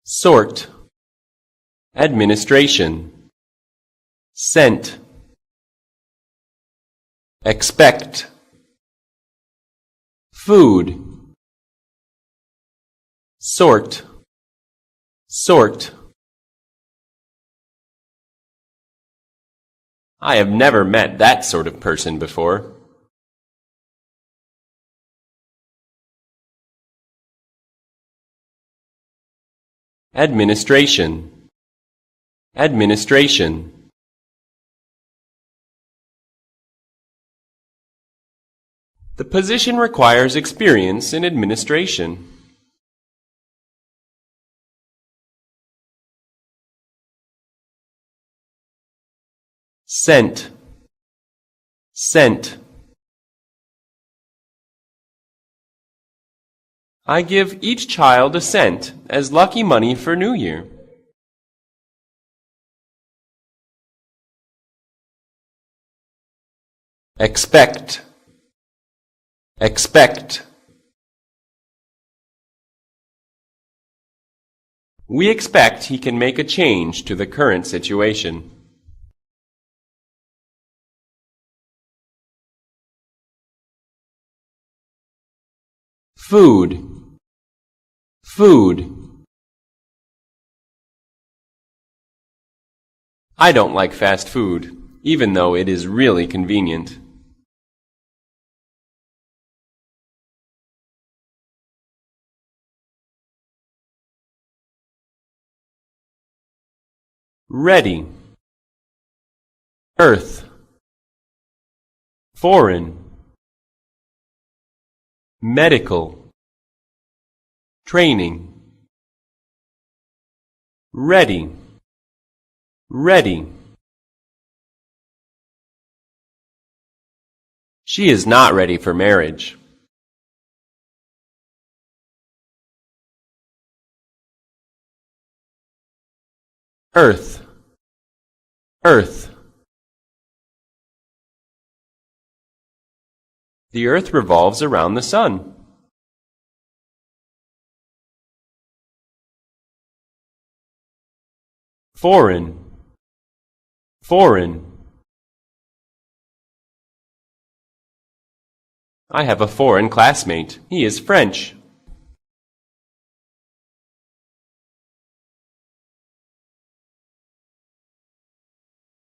Sort. Administration. Sent. Expect. Food. Sort. Sort. I have never met that sort of person before. Administration. Administration. The position requires experience in administration. Sent. Sent. I give each child a cent as lucky money for New Year. Expect. Expect. We expect he can make a change to the current situation. Food. Food. I don't like fast food, even though it is really convenient. Ready. Earth. Foreign. Medical. Training. Ready. Ready. She is not ready for marriage. Earth. Earth. The earth revolves around the sun. Foreign. Foreign. I have a foreign classmate. He is French.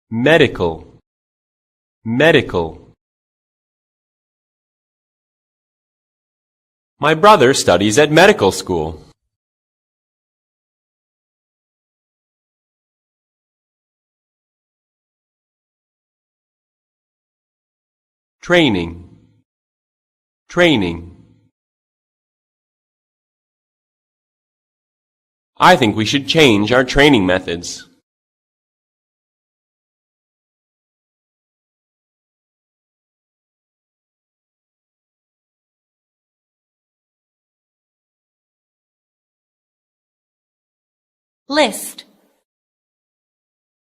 Medical. Medical. My brother studies at medical school. Training. Training. I think we should change our training methods. List.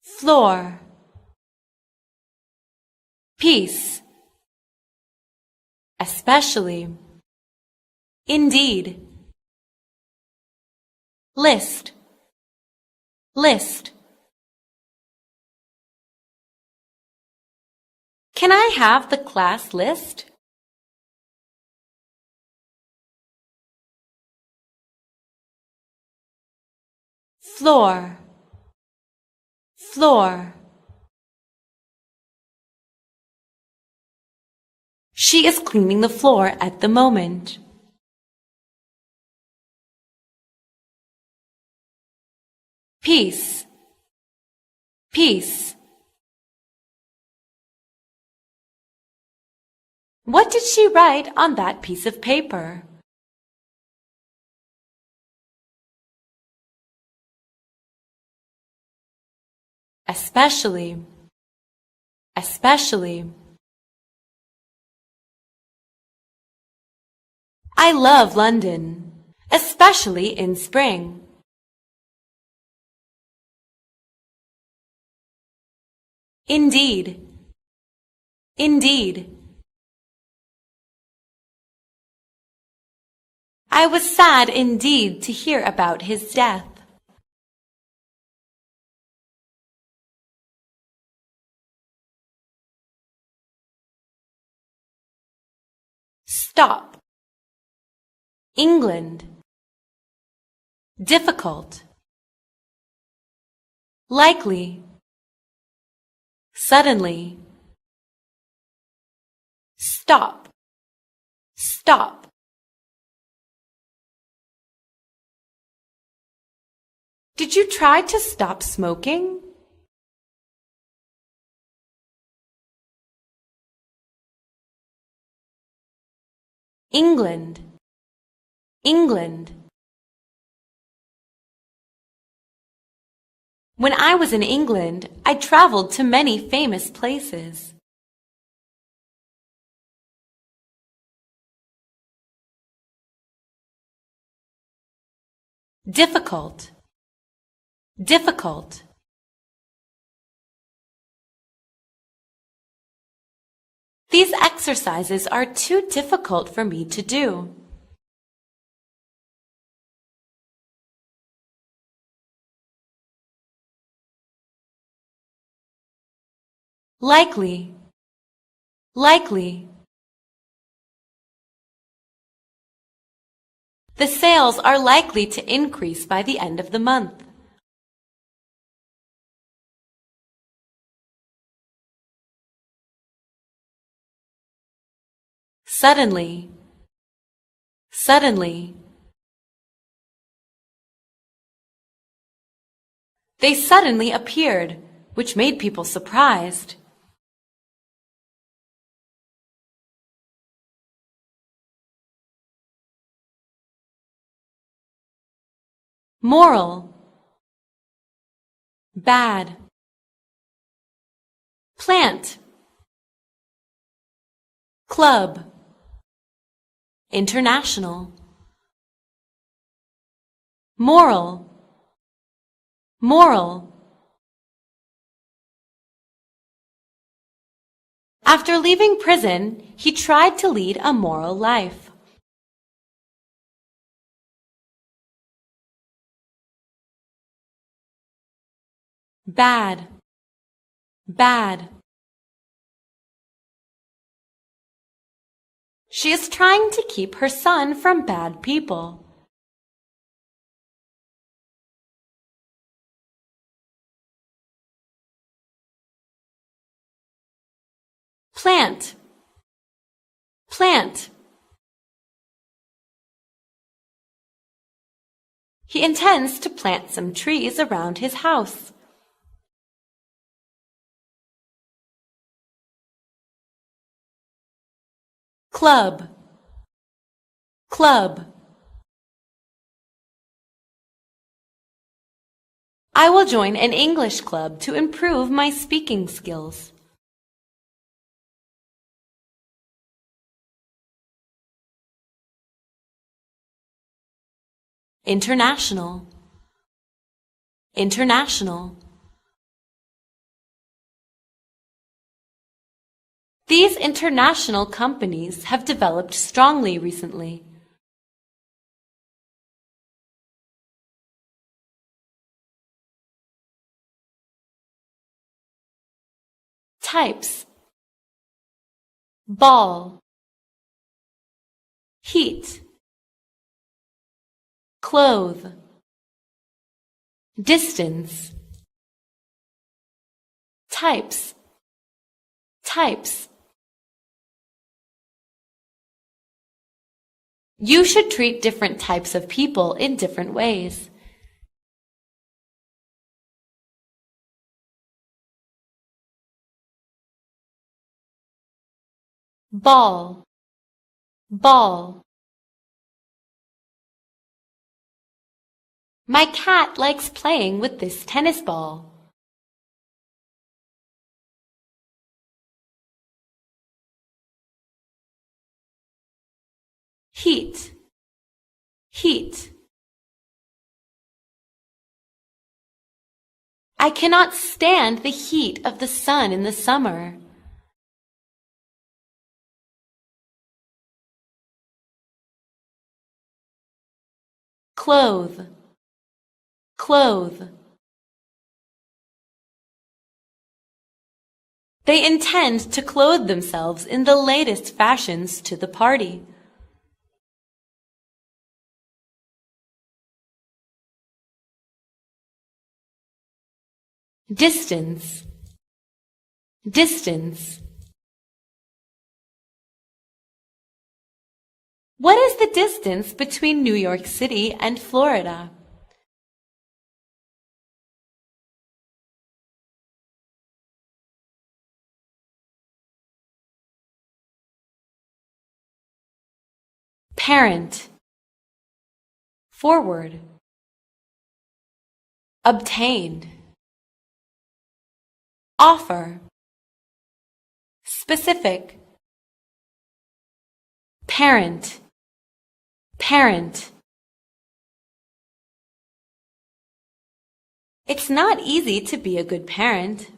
Floor. Peace. Especially. Indeed. List. List. Can I have the class list? Floor. Floor. She is cleaning the floor at the moment. peace, peace. What did she write on that piece of paper? Especially, especially. I love London, especially in spring. Indeed, indeed. I was sad indeed to hear about his death. Stop. England. Difficult. Likely. Suddenly. Stop. Stop. Did you try to stop smoking? England, England. When I was in England, I traveled to many famous places. Difficult, difficult. These exercises are too difficult for me to do. Likely, likely. The sales are likely to increase by the end of the month. Suddenly, suddenly. They suddenly appeared, which made people surprised. Moral. Bad. Plant. Club. International. Moral. Moral. After leaving prison, he tried to lead a moral life. Bad. Bad. She is trying to keep her son from bad people. Plant. Plant. He intends to plant some trees around his house. Club. Club. I will join an English club to improve my speaking skills. International. International. These international companies have developed strongly recently. Types. Ball. Heat. Clothe. Distance. Types. Types. You should treat different types of people in different ways. ball, ball. My cat likes playing with this tennis ball. Heat, heat. I cannot stand the heat of the sun in the summer. Clothe, clothe. They intend to clothe themselves in the latest fashions to the party. Distance, distance. What is the distance between New York City and Florida? Parent, forward. Obtained. Offer, specific. Parent, parent. It's not easy to be a good parent.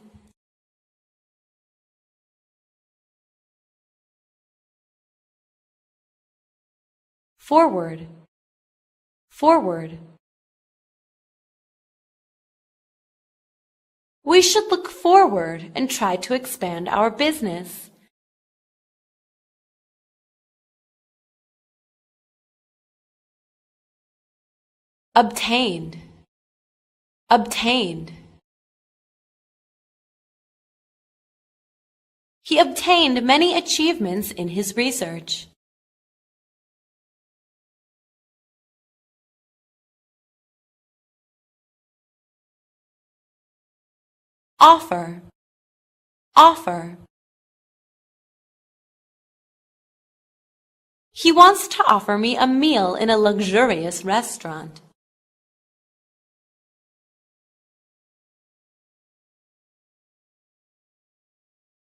Forward, forward. We should look forward and try to expand our business. Obtained, obtained. He obtained many achievements in his research. Offer, offer. He wants to offer me a meal in a luxurious restaurant.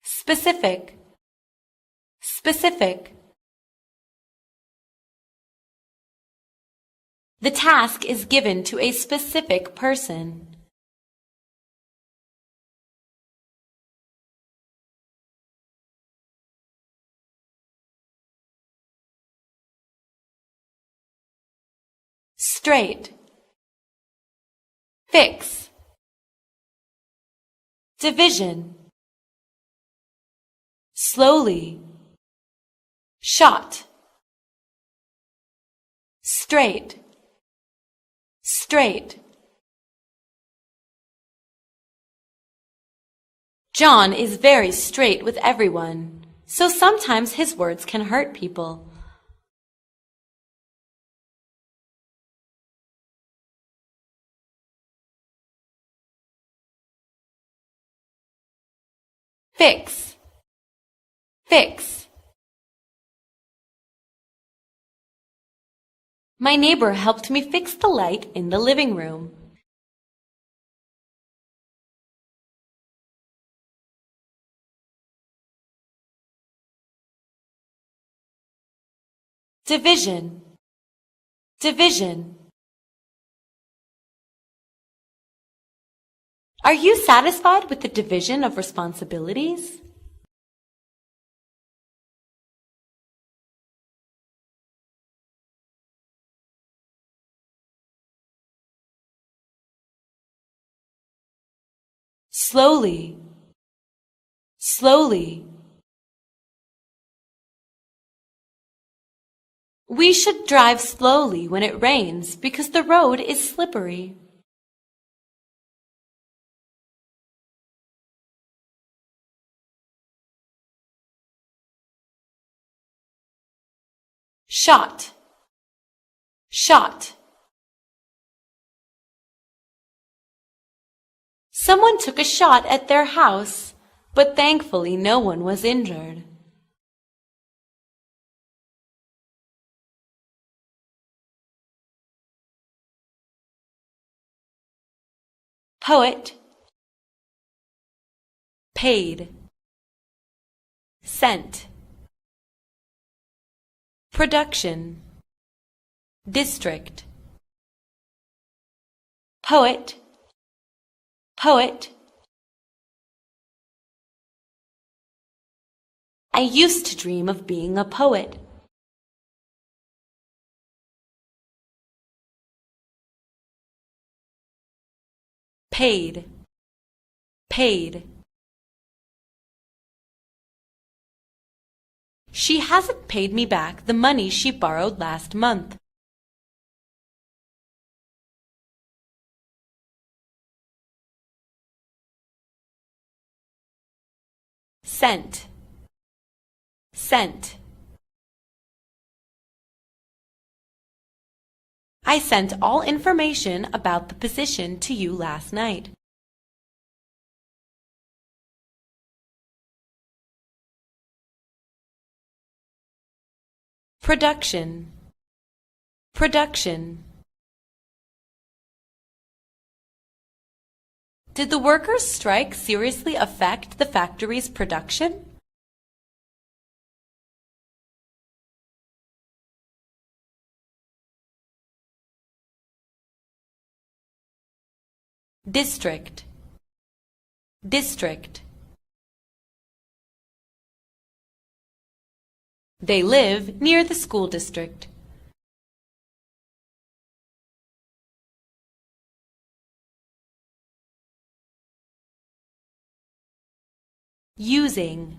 Specific, specific. The task is given to a specific person. Straight, fix. Division, slowly. Shot, straight, straight. John is very straight with everyone, so sometimes his words can hurt people. Fix, fix. My neighbor helped me fix the light in the living room. Division, division. Are you satisfied with the division of responsibilities? Slowly, slowly. We should drive slowly when it rains because the road is slippery. Shot, shot. Someone took a shot at their house, but thankfully no one was injured. poet, paid, sent, production, district, poet, poet. I used to dream of being a poet. Paid, paid. She hasn't paid me back the money she borrowed last month. Sent, sent. I sent all information about the position to you last night. Production, production. Did the workers' strike seriously affect the factory's production? District, district. They live near the school district. Using,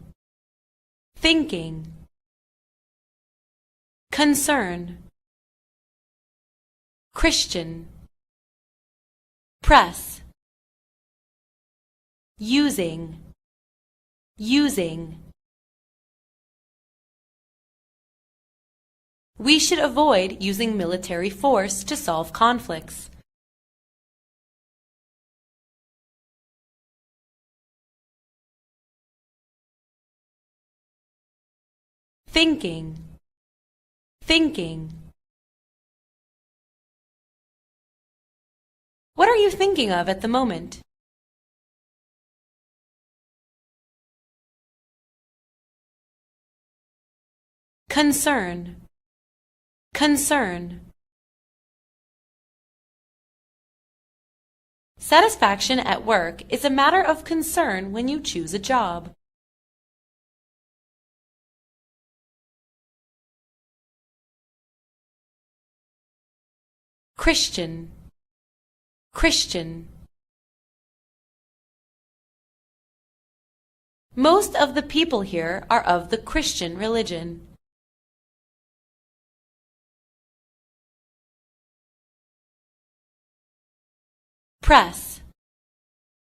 thinking, concern, Christian, press, using, using. We should avoid using military force to solve conflicts. Thinking, thinking. What are you thinking of at the moment? Concern, concern. Satisfaction at work is a matter of concern when you choose a job. Christian, Christian. Most of the people here are of the Christian religion. Press,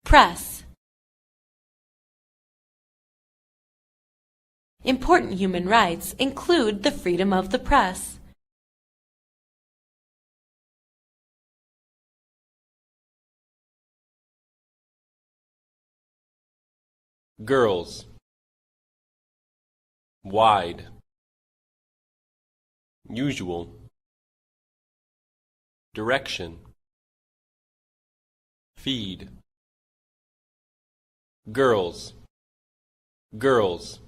press. Important human rights include the freedom of the press. Girls. Wide. Usual. Direction. Feed. Girls. Girls.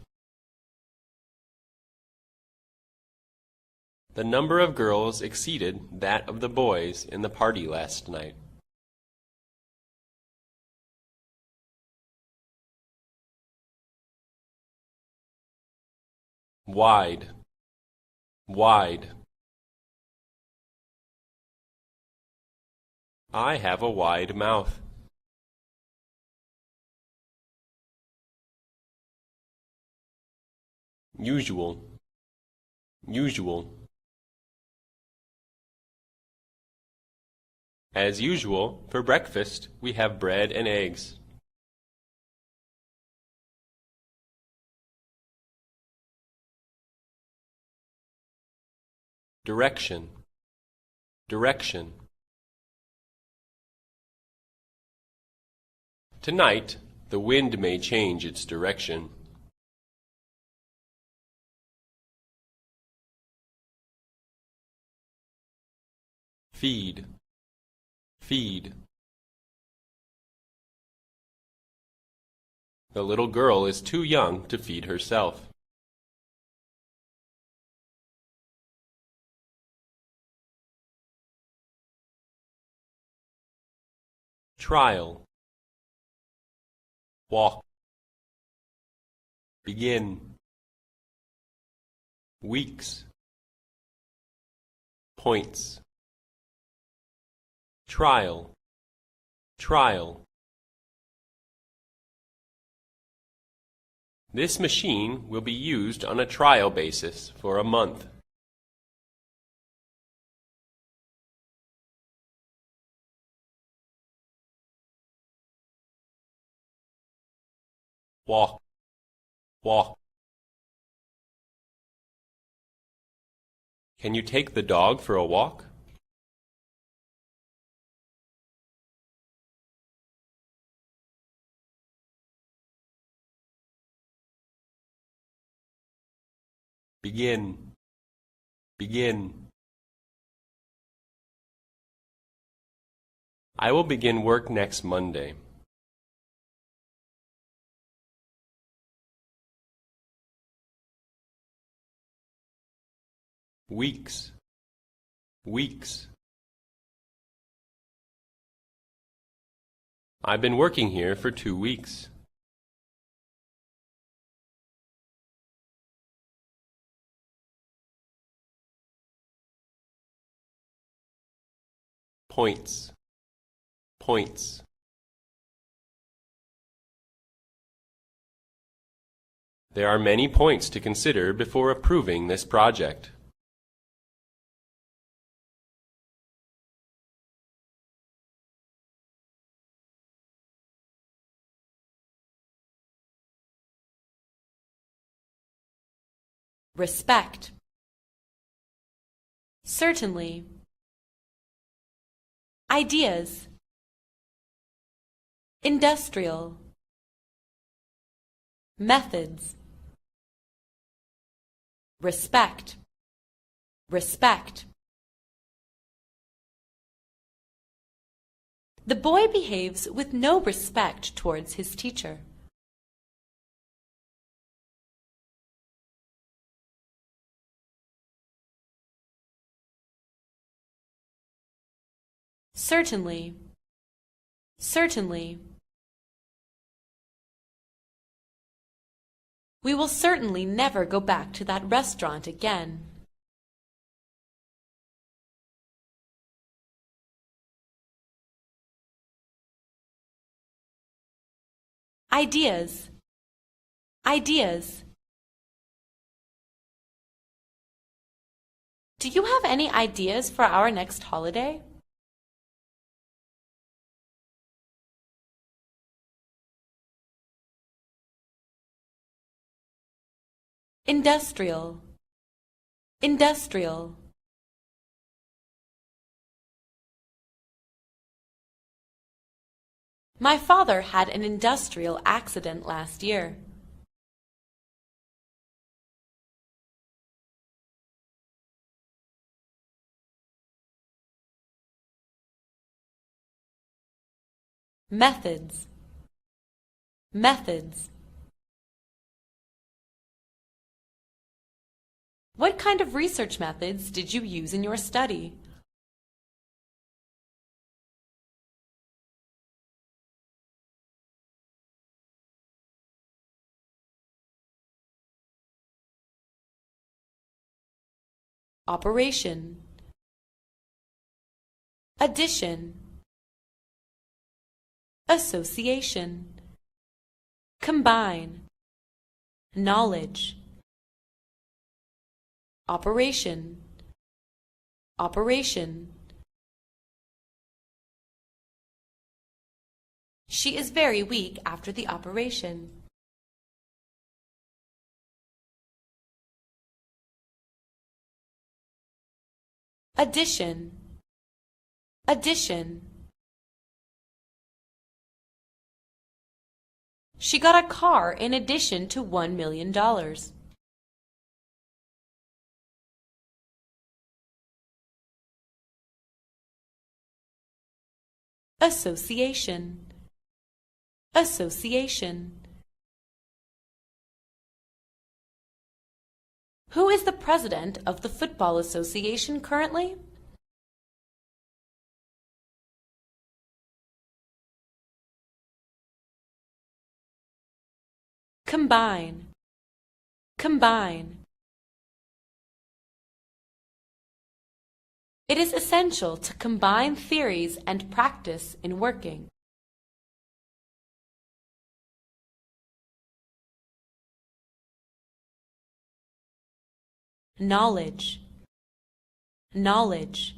The number of girls exceeded that of the boys in the party last night. Wide, wide. I have a wide mouth. Usual, usual. As usual, for breakfast, we have bread and eggs. Direction, direction. Tonight, the wind may change its direction. Feed, feed. The little girl is too young to feed herself. Trial. Walk. Begin. Weeks. Points. Trial. Trial. This machine will be used on a trial basis for a month. Walk. Walk. Can you take the dog for a walk? Begin. Begin. I will begin work next Monday. Weeks. Weeks. I've been working here for 2 weeks. Points. Points. There are many points to consider before approving this project. Respect. Certainly. Ideas. Industrial. Methods. Respect. Respect. The boy behaves with no respect towards his teacher. Certainly. Certainly. We will certainly never go back to that restaurant again. Ideas. Ideas. Do you have any ideas for our next holiday? Industrial. Industrial. My father had an industrial accident last year. Methods. Methods. What kind of research methods did you use in your study? Operation. Addition. Association. Combine. Knowledge. Operation. Operation. She is very weak after the operation. Addition. Addition. She got a car in addition to $1 million. Association. Association. Who is the president of the Football Association currently? Combine. Combine. It is essential to combine theories and practice in working. Knowledge. Knowledge.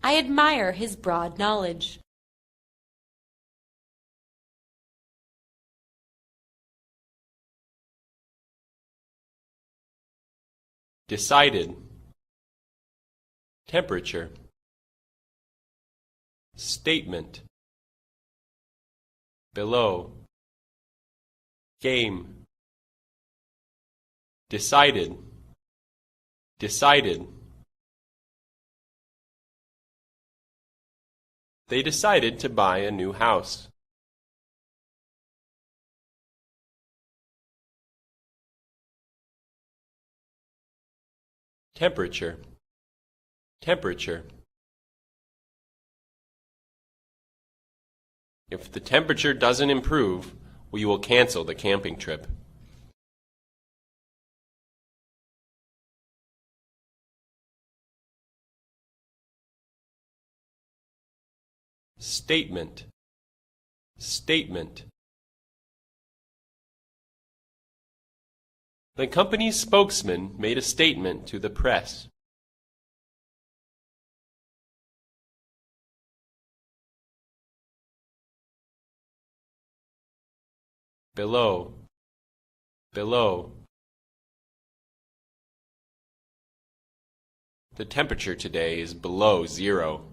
I admire his broad knowledge. Decided. Temperature. Statement. Below. Game. Decided. Decided. They decided to buy a new house. Temperature. Temperature. If the temperature doesn't improve, we will cancel the camping trip. Statement. Statement. The company's spokesman made a statement to the press. Below. Below. The temperature today is below 0.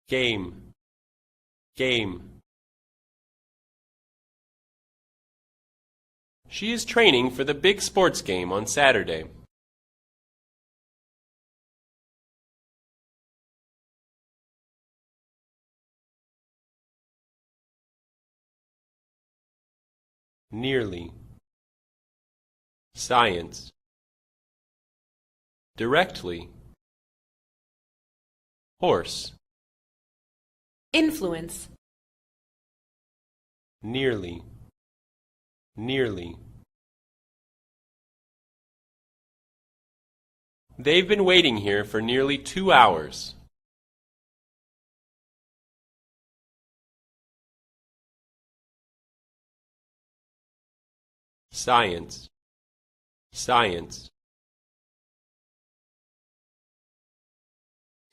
Game. Game. She is training for the big sports game on Saturday. Nearly. Science. Directly. Horse. Influence. Nearly. Nearly. They've been waiting here for nearly 2 hours. Science. Science.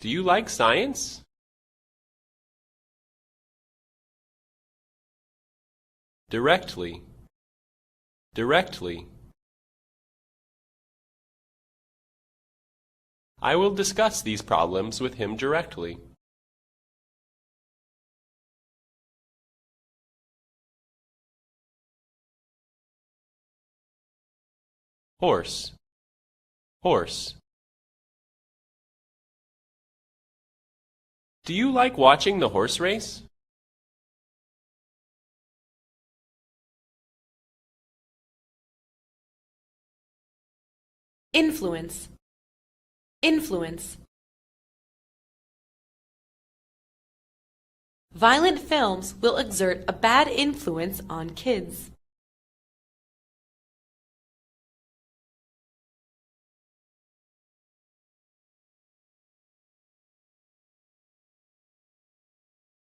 Do you like science? Directly. Directly. I will discuss these problems with him directly. Horse. Horse. Do you like watching the horse race? Influence. Influence. Violent films will exert a bad influence on kids.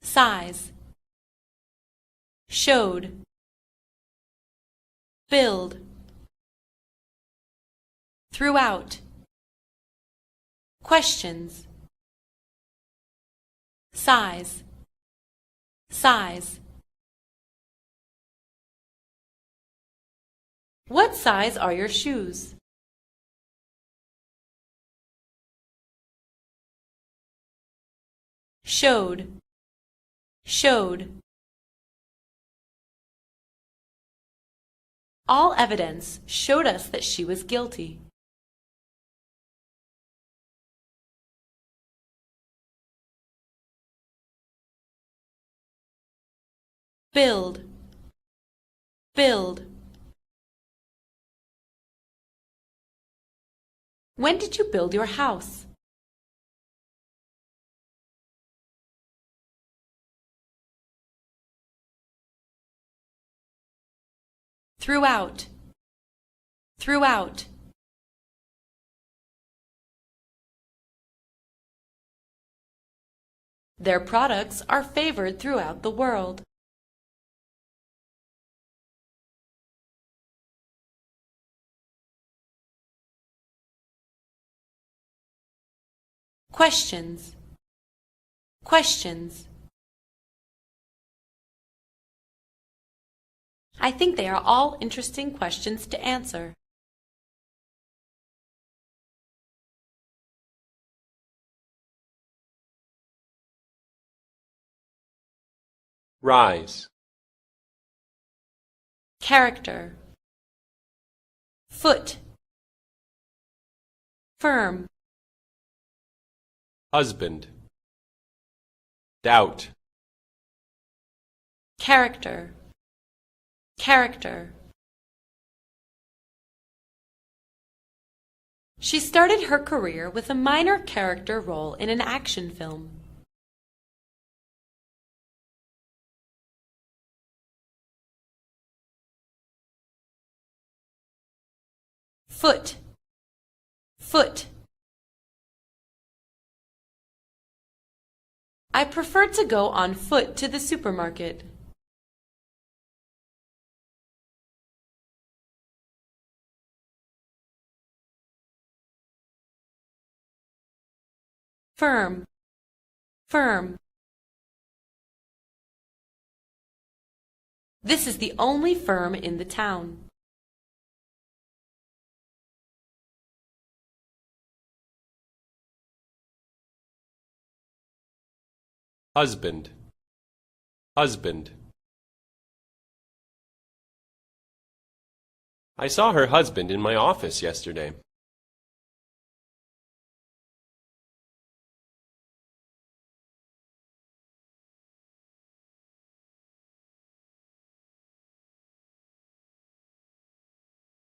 Size. Showed. Build. Throughout. Questions. Size. Size. What size are your shoes? Showed. Showed. All evidence showed us that she was guilty. build, build. When did you build your house? Throughout, throughout. Their products are favored throughout the world. Questions, questions. I think they are all interesting questions to answer. Rise, Character, foot, firm, husband, doubt, character, character. She started her career with a minor character role in an action film. Foot, foot. I prefer to go on foot to the supermarket. Firm, firm. This is the only firm in the town. husband, husband. I saw her husband in my office yesterday.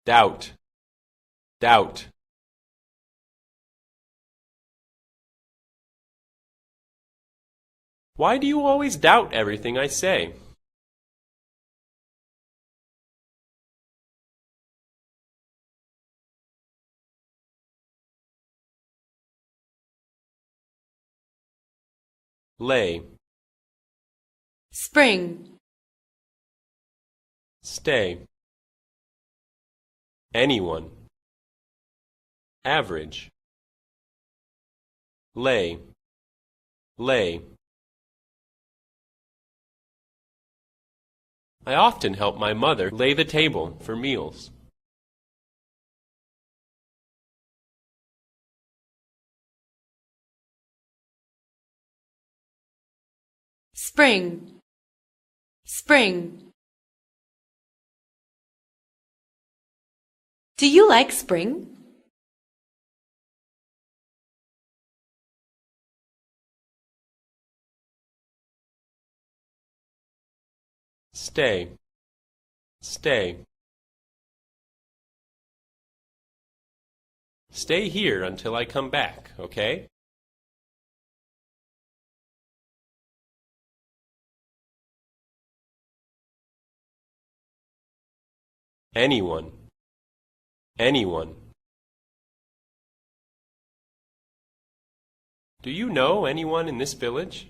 Doubt, doubt. Why do you always doubt everything I say? Lay, Spring, stay. Anyone. Average. Lay, lay. I often help my mother lay the table for meals. spring, spring. Do you like spring? Stay, stay. Stay here until I come back, okay? Anyone, anyone. Do you know anyone in this village?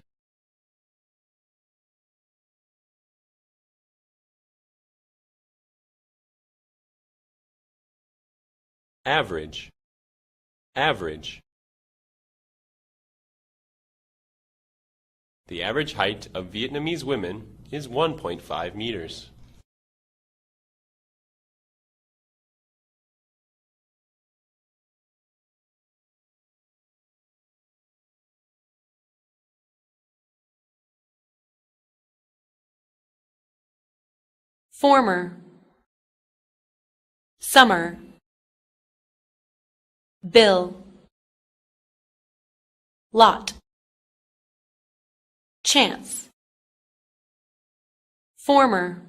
Average, average. The average height of Vietnamese women is 1.5 meters. Former, summer, bill, lot, chance, former,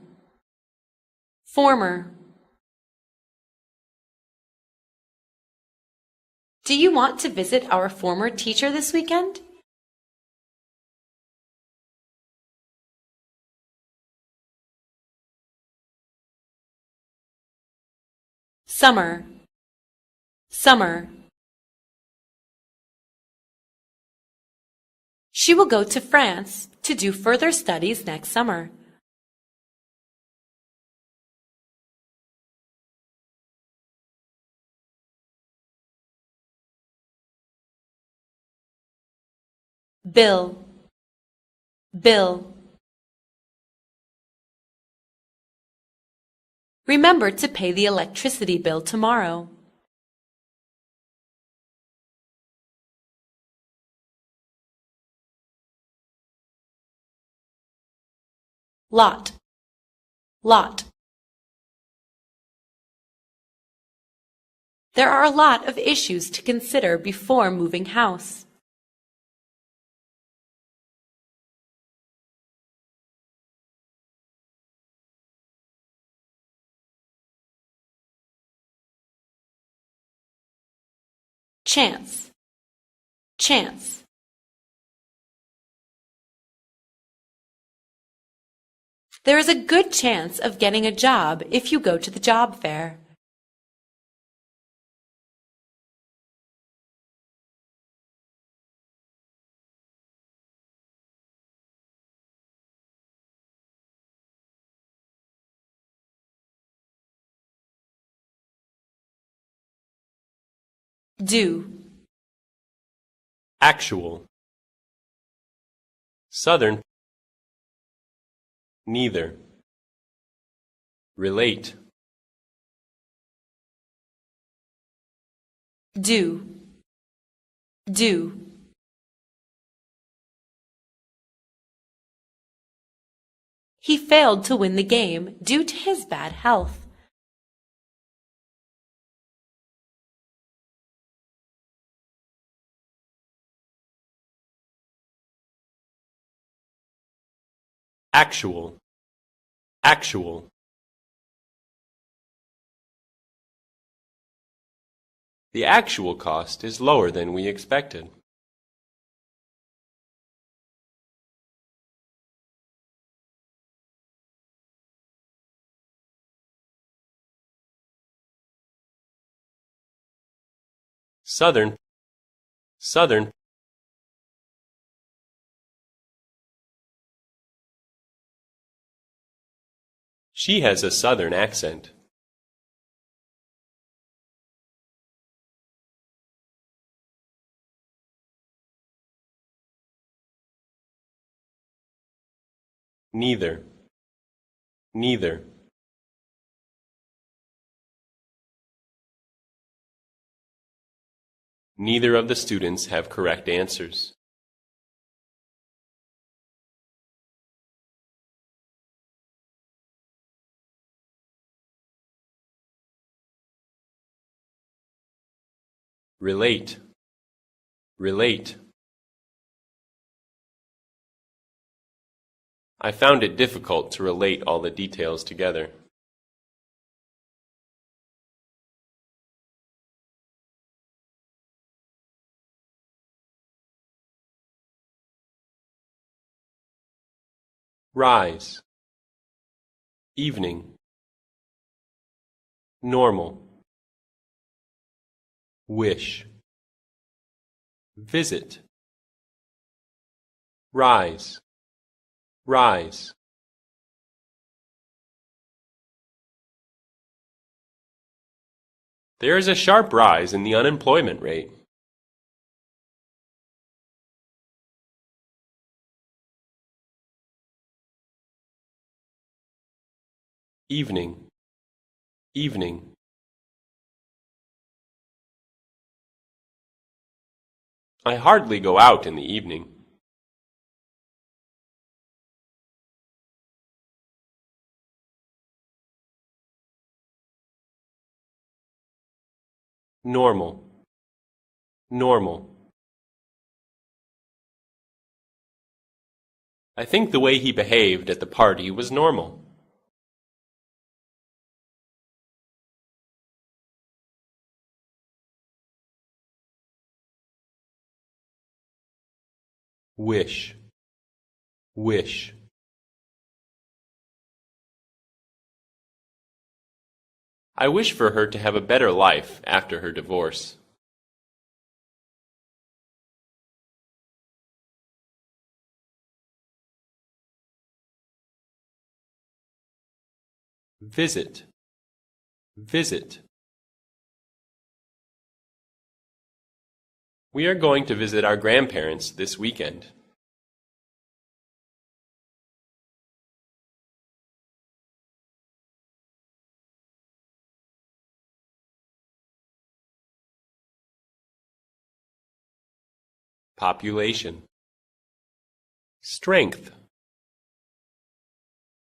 former. Do you want to visit our former teacher this weekend? Summer, summer. She will go to France to do further studies next summer. Bill, bill. Remember to pay the electricity bill tomorrow. Lot, lot. There are a lot of issues to consider before moving house. Chance, chance. There is a good chance of getting a job if you go to the job fair. Do, Actual. Southern. Neither. Relate. do, do. He failed to win the game due to his bad health. Actual. Actual. The actual cost is lower than we expected. Southern. Southern. She has a southern accent. Neither. Neither. Neither of the students have correct answers. Relate. Relate. I found it difficult to relate all the details together. Rise. Evening. Normal. Wish. Visit. Rise. Rise. There is a sharp rise in the unemployment rate. Evening. Evening. I hardly go out in the evening. Normal. Normal. I think the way he behaved at the party was normal. Wish, wish. I wish for her to have a better life after her divorce. Visit, visit. We are going to visit our grandparents this weekend. Population. Strength.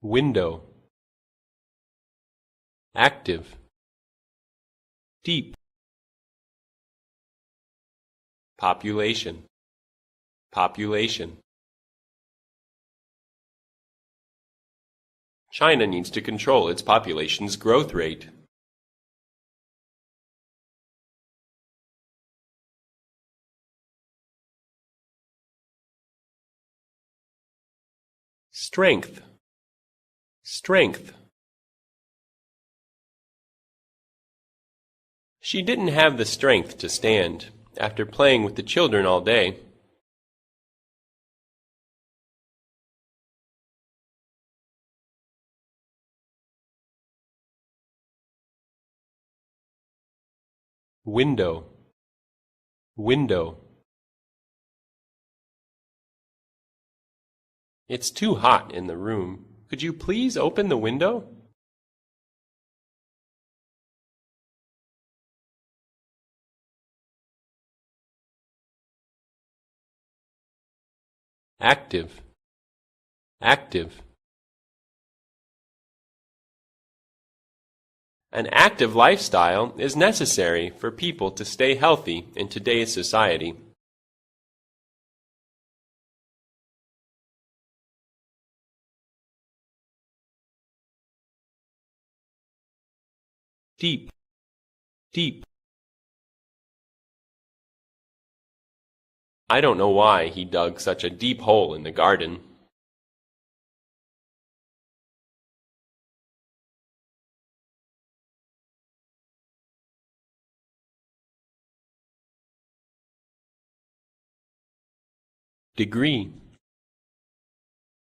Window. Active. Deep. Population. Population. China needs to control its population's growth rate. Strength, strength. She didn't have the strength to stand after playing with the children all day. Window, window. It's too hot in the room. Could you please open the window? Active, active. An active lifestyle is necessary for people to stay healthy in today's society. Deep, deep. I don't know why he dug such a deep hole in the garden. Degree.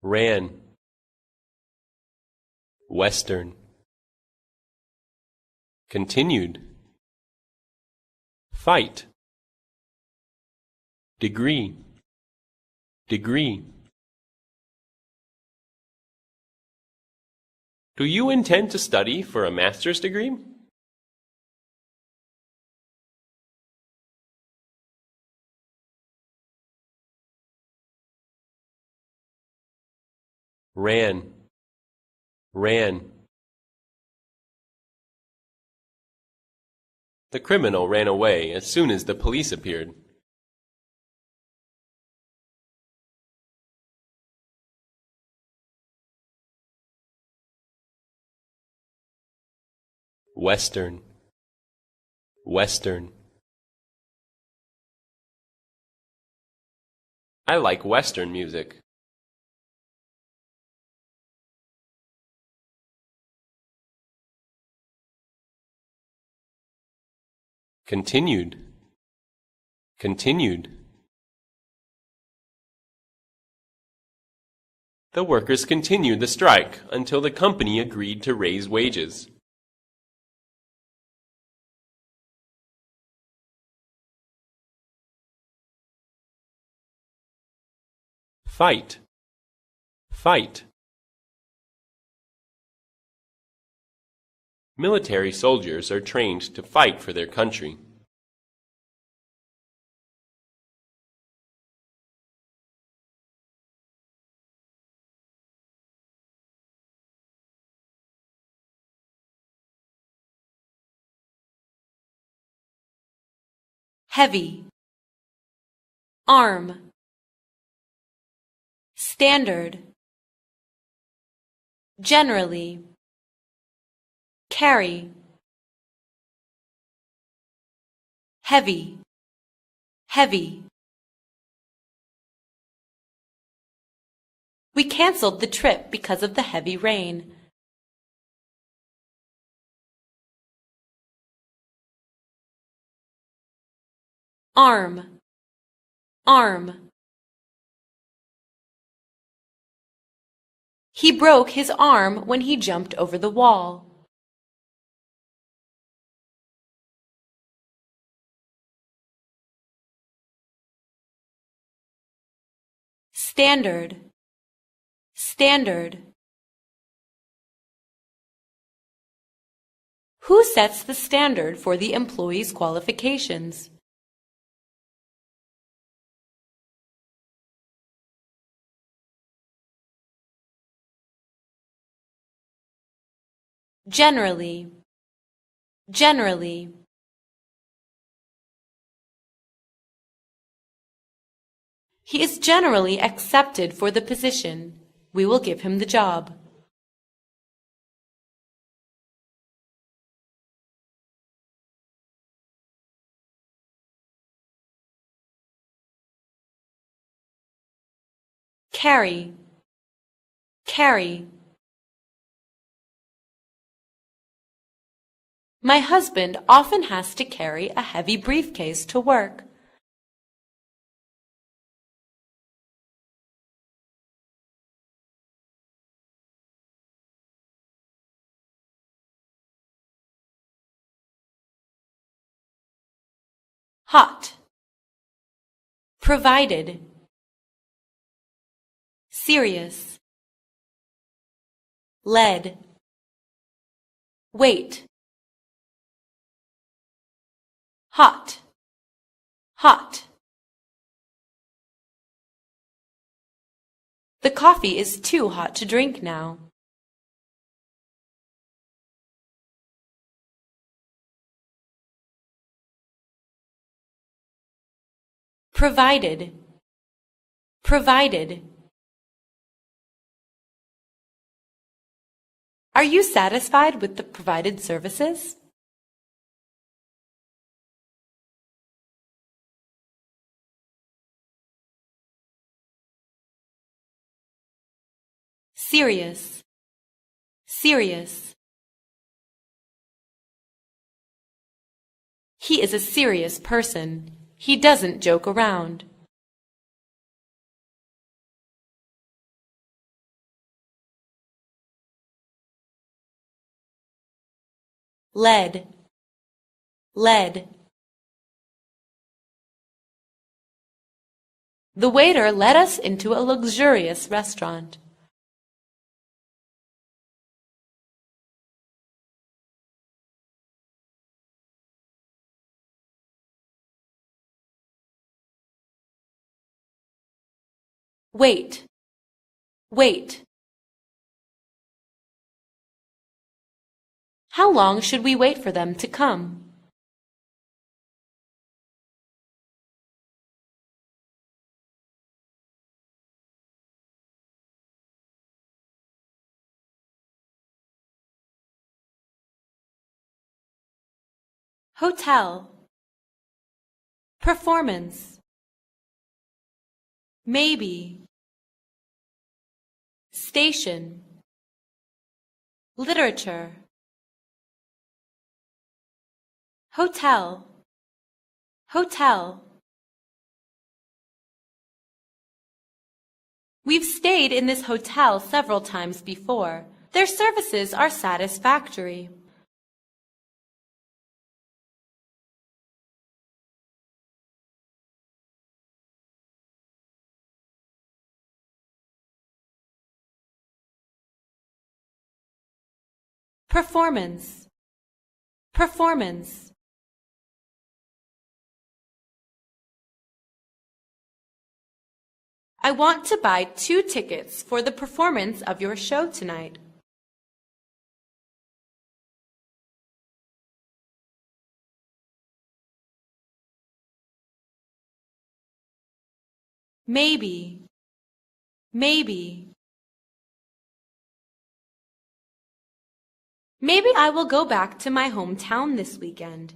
Ran. Western. Continued. Fight. Degree. Degree. Do you intend to study for a master's degree? Ran. Ran. The criminal ran away as soon as the police appeared. Western. Western. I like Western music. Continued. Continued. The workers continued the strike until the company agreed to raise wages. Fight. Fight. Military soldiers are trained to fight for their country. Heavy. Arm. standard, generally, carry, heavy, heavy. We canceled the trip because of the heavy rain. Arm, arm. He broke his arm when he jumped over the wall. Standard, standard. Who sets the standard for the employee's qualifications? Generally, generally. He is generally accepted for the position. We will give him the job. Carry, carry. My husband often has to carry a heavy briefcase to work. Hot, provided, serious, lead, wait, hot, hot. The coffee is too hot to drink now. Provided, provided. Are you satisfied with the provided services? Serious, serious. He is a serious person. He doesn't joke around. Lead, lead. The waiter led us into a luxurious restaurant. Wait, wait. How long should we wait for them to come? Hotel, performance, maybe, station, literature, hotel, hotel. We've stayed in this hotel several times before. Their services are satisfactory. Performance, performance. I want to buy 2 tickets for the performance of your show tonight. Maybe, Maybe. Maybe I will go back to my hometown this weekend.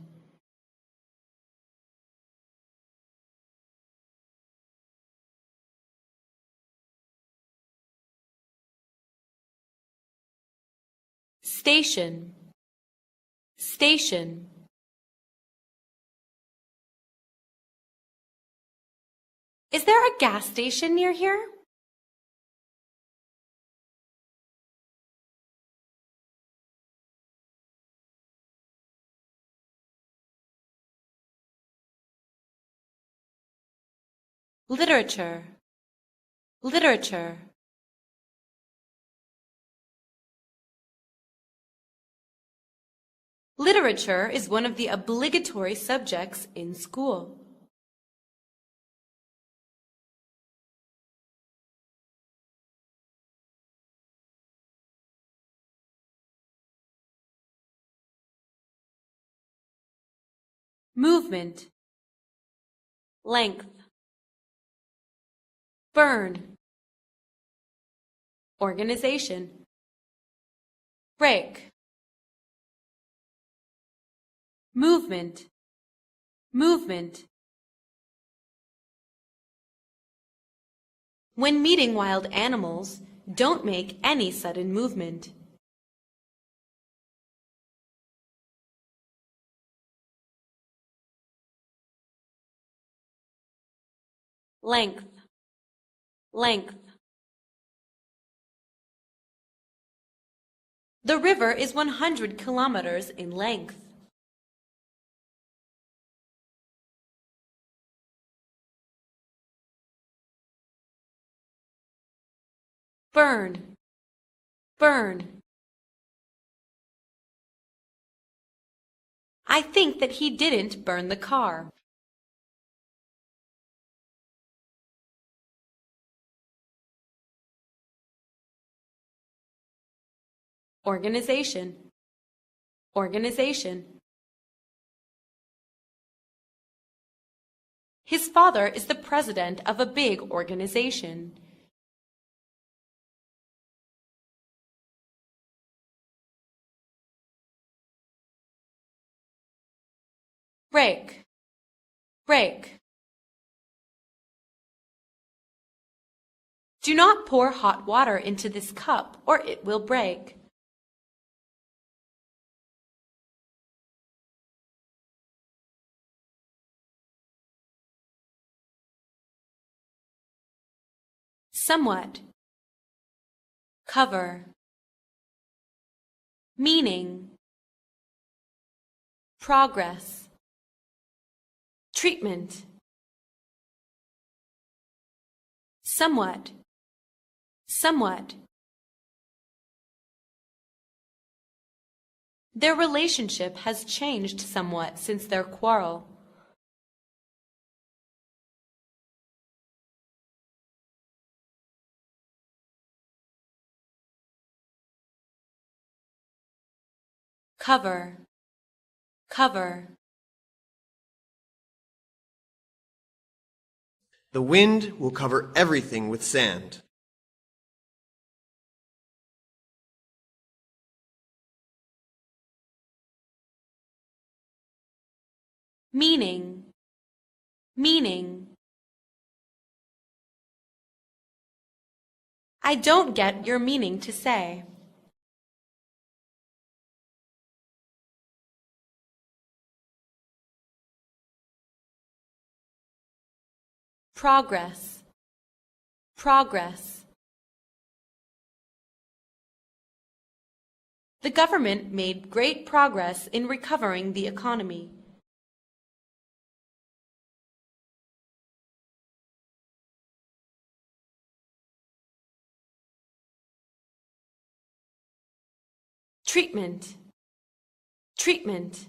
Station. Station. Is there a gas station near here? Literature. Literature. Literature is one of the obligatory subjects in school. Movement. Length. Burn. Organization. Break. Movement. Movement. When meeting wild animals, don't make any sudden movement. Length. Length. The river is 100 kilometers in length. Burn. Burn. I think that he didn't burn the car. Organization. Organization. His father is the president of a big organization. Break. Break. Do not pour hot water into this cup or it will break. Somewhat. Cover. Meaning. Progress. Treatment. Somewhat. Somewhat. Their relationship has changed somewhat since their quarrel. Cover. Cover. The wind will cover everything with sand. Meaning. Meaning. I don't get your meaning to say. Progress. Progress. The government made great progress in recovering the economy. Treatment. Treatment.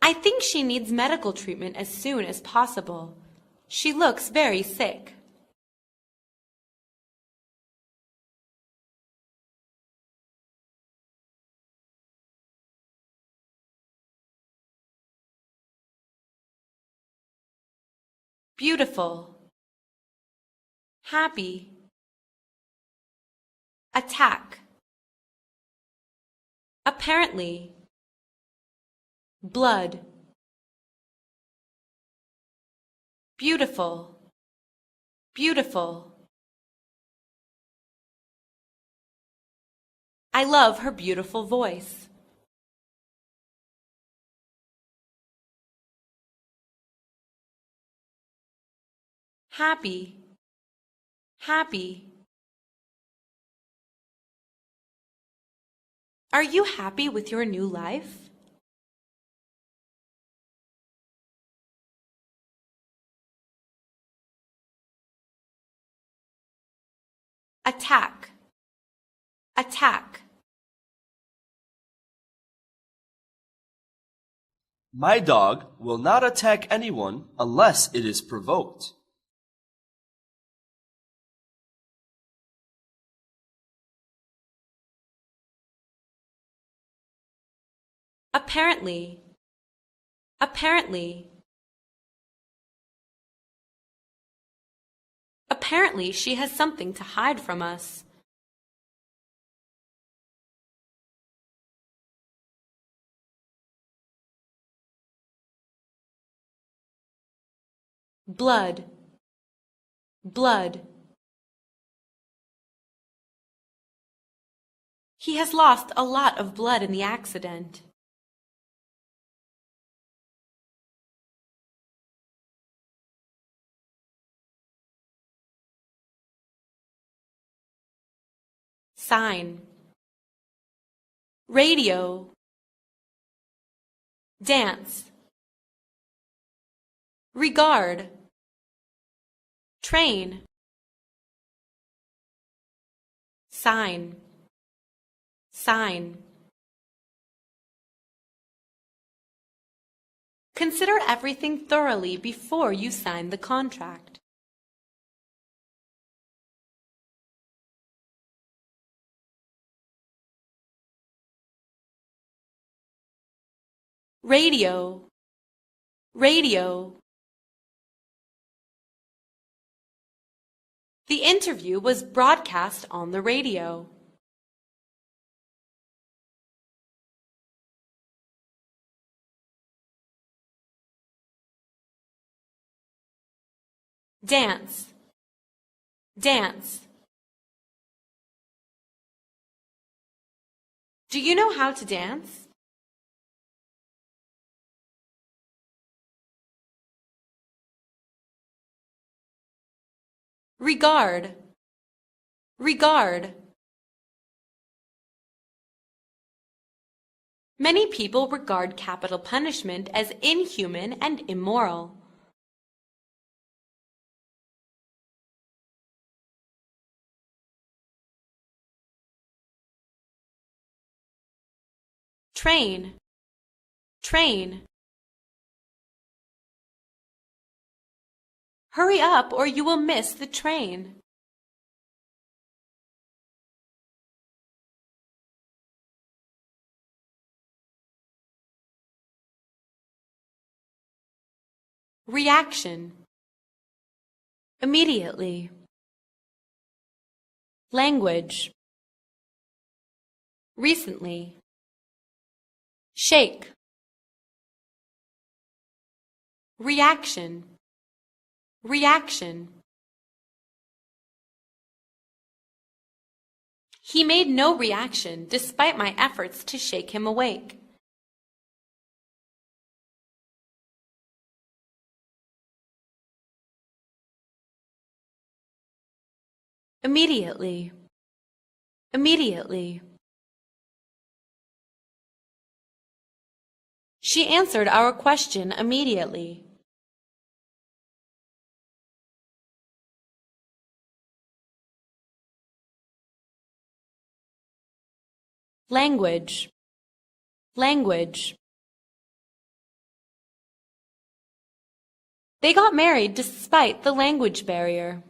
I think she needs medical treatment as soon as possible. She looks very sick. beautiful, happy, attack, apparently, blood, beautiful, beautiful. I love her beautiful voice. Happy, happy. Are you happy with your new life? Attack, attack. My dog will not attack anyone unless it is provoked. Apparently, apparently. Apparently she has something to hide from us. Blood, blood. He has lost a lot of blood in the accident. Sign, radio, dance, regard, train, sign, sign. Consider everything thoroughly before you sign the contract. Radio, radio. The interview was broadcast on the radio. Dance, dance. Do you know how to dance? Regard, regard. Many people regard capital punishment as inhuman and immoral. Train, train. Hurry up or you will miss the train. Reaction, immediately. Language, recently. Shake, reaction, reaction. He made no reaction despite my efforts to shake him awake. Immediately, immediately. She answered our question immediately. Language, language. They got married despite the language barrier.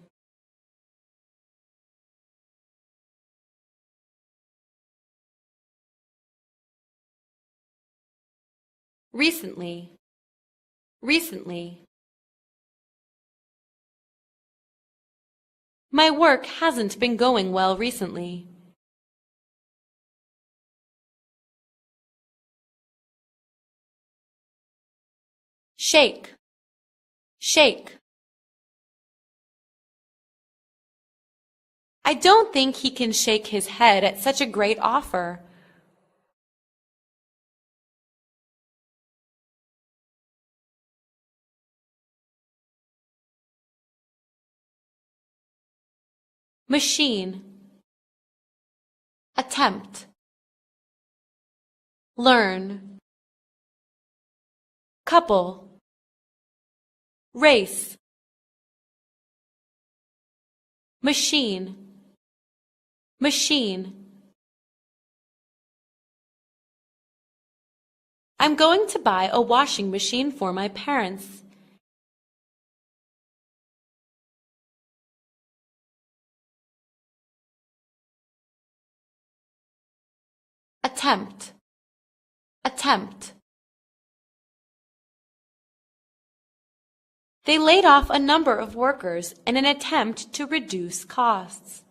Recently, recently. My work hasn't been going well recently. Shake, shake. I don't think he can shake his head at such a great offer. Machine. Attempt. Learn. Couple. Race. Machine. Machine. I'm going to buy a washing machine for my parents. Attempt. Attempt. They laid off a number of workers in an attempt to reduce costs.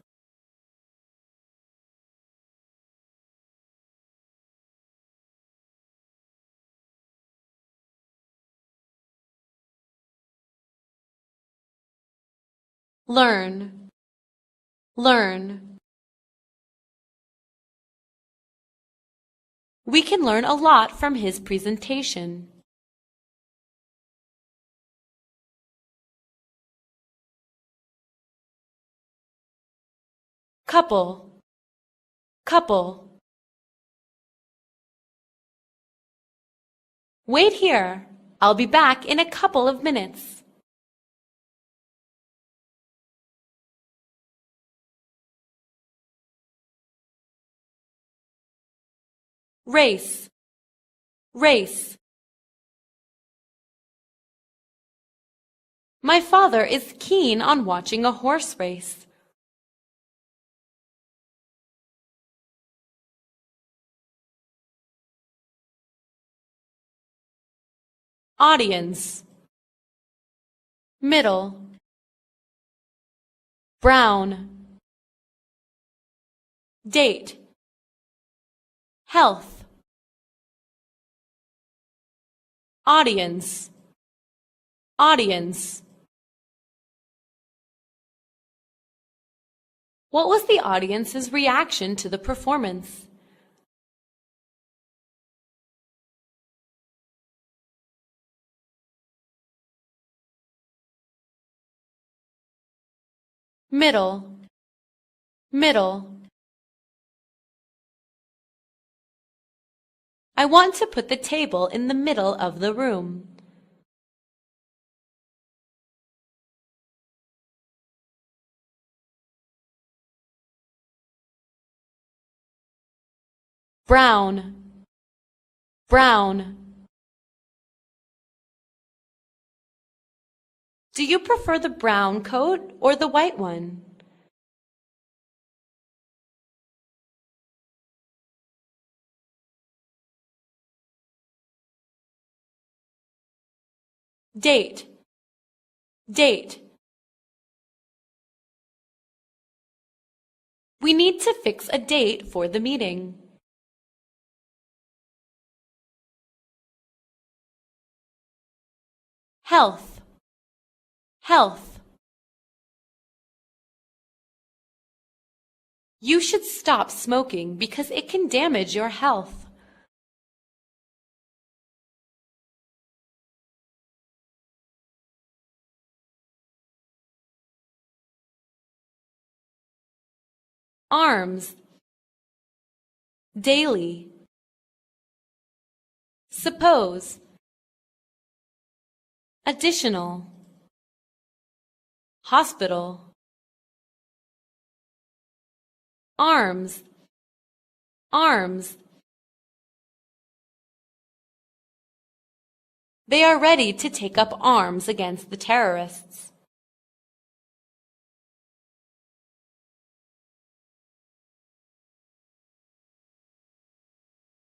Learn. Learn. We can learn a lot from his presentation. Couple. Couple. Wait here. I'll be back in a couple of minutes. Race. Race. My father is keen on watching a horse race. Audience. Middle. Brown. Date. Health. Audience. Audience. What was the audience's reaction to the performance? Middle. Middle. I want to put the table in the middle of the room. Brown. Brown. Do you prefer the brown coat or the white one? Date. Date. We need to fix a date for the meeting. Health. Health. You should stop smoking because it can damage your health. Arms. Daily. Suppose. Additional. Hospital. Arms. Arms. They are ready to take up arms against the terrorists.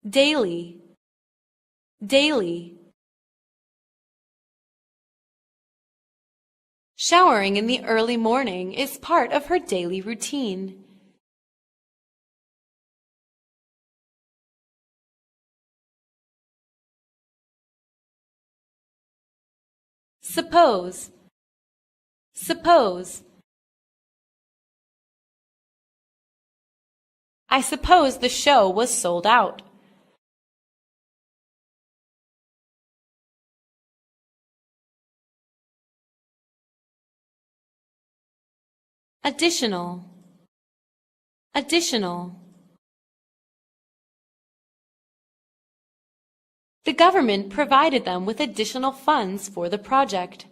Daily. Daily. Showering in the early morning is part of her daily routine. Suppose. Suppose. I suppose the show was sold out. Additional. Additional. The government provided them with additional funds for the project.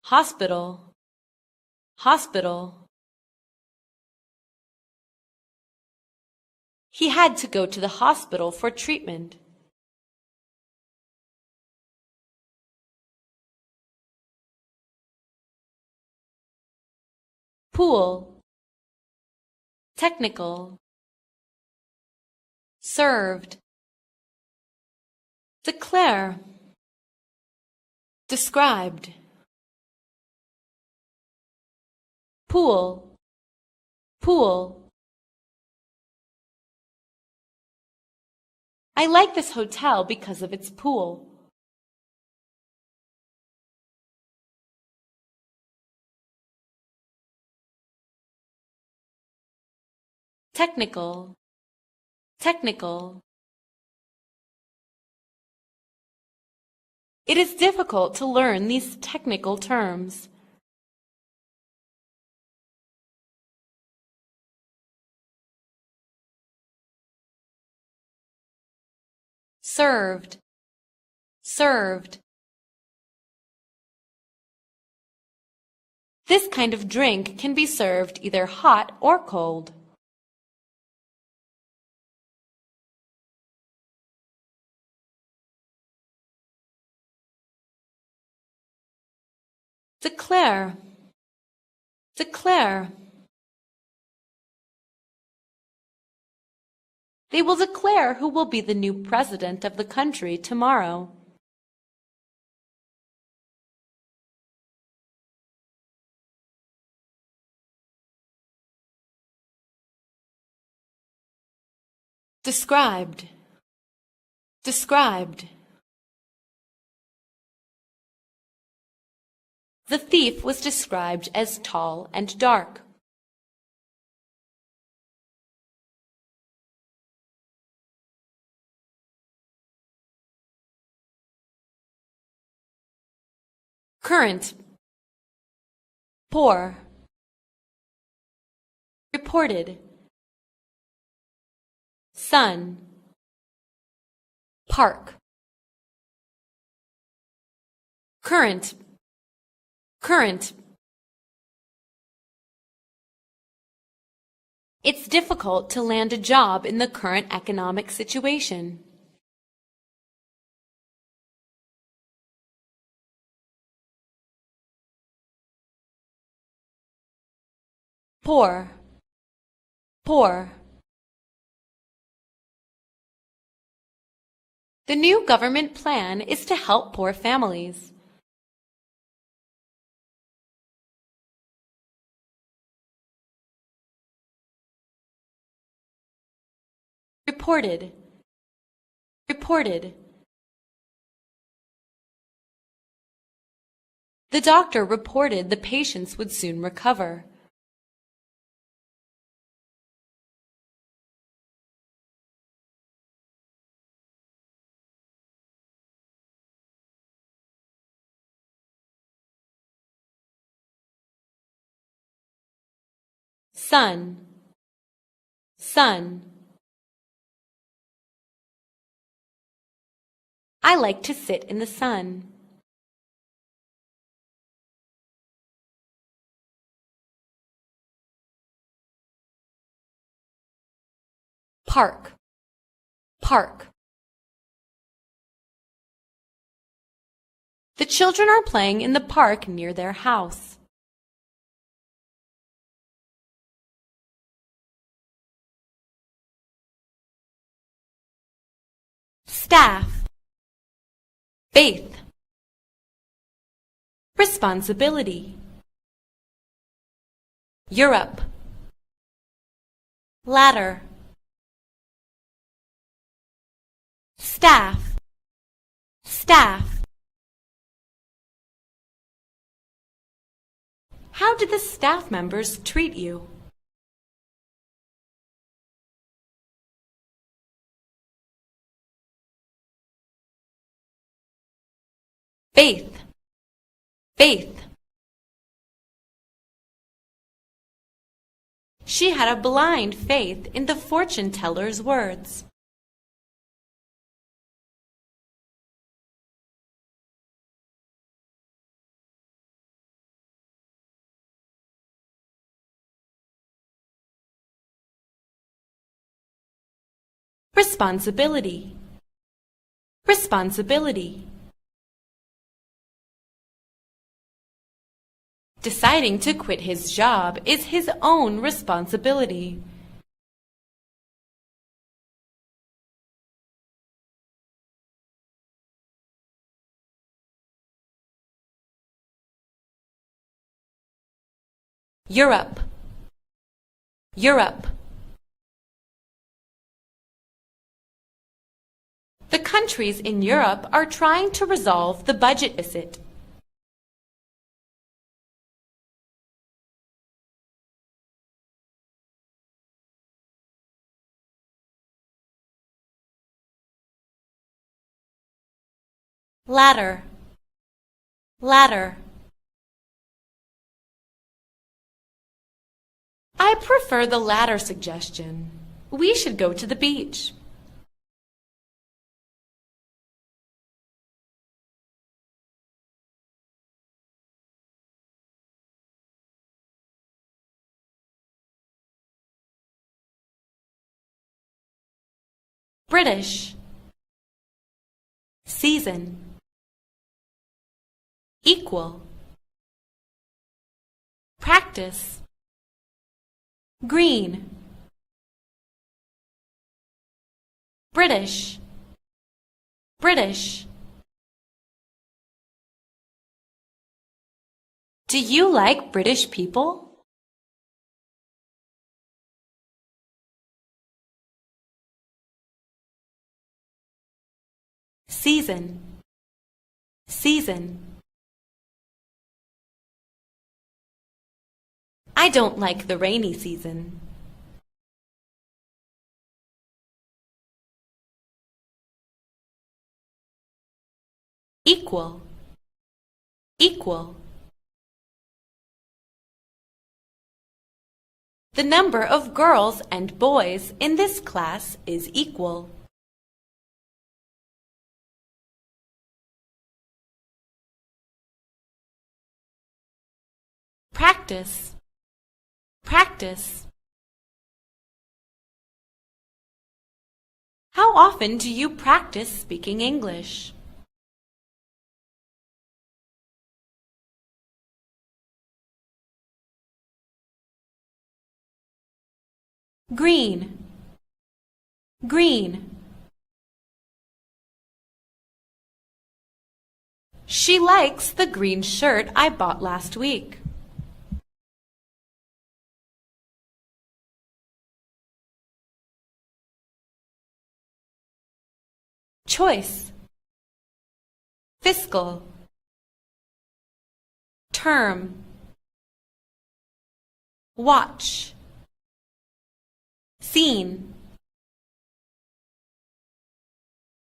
Hospital. Hospital. He had to go to the hospital for treatment. Pool. Technical. Served. Declare. Described. Pool. Pool. I like this hotel because of its pool. Technical. Technical. It is difficult to learn these technical terms. Served. Served. This kind of drink can be served either hot or cold. Declare. Declare. They will declare who will be the new president of the country tomorrow. Described. Described. The thief was described as tall and dark. Current. Poor. Reported. Sun. Park. Current. Current. It's difficult to land a job in the current economic situation. Poor. Poor. The new government plan is to help poor families. Reported. Reported. The doctor reported the patients would soon recover. Sun. Sun. I like to sit in the sun. Park. Park. The children are playing in the park near their house. staff, faith, responsibility, Europe, ladder, staff, staff. How did the staff members treat you? Faith, faith. She had a blind faith in the fortune teller's words. Responsibility, responsibility. Deciding to quit his job is his own responsibility. Europe, Europe. The countries in Europe are trying to resolve the budget deficit. Ladder, ladder. I prefer the latter suggestion. We should go to the beach. British, season, equal, practice, green, British, British. Do you like British people? Season, season. I don't like the rainy season. Equal, equal. The number of girls and boys in this class is equal. Practice, practice. How often do you practice speaking English? Green, green. She likes the green shirt I bought last week. Choice, fiscal, term, watch, scene,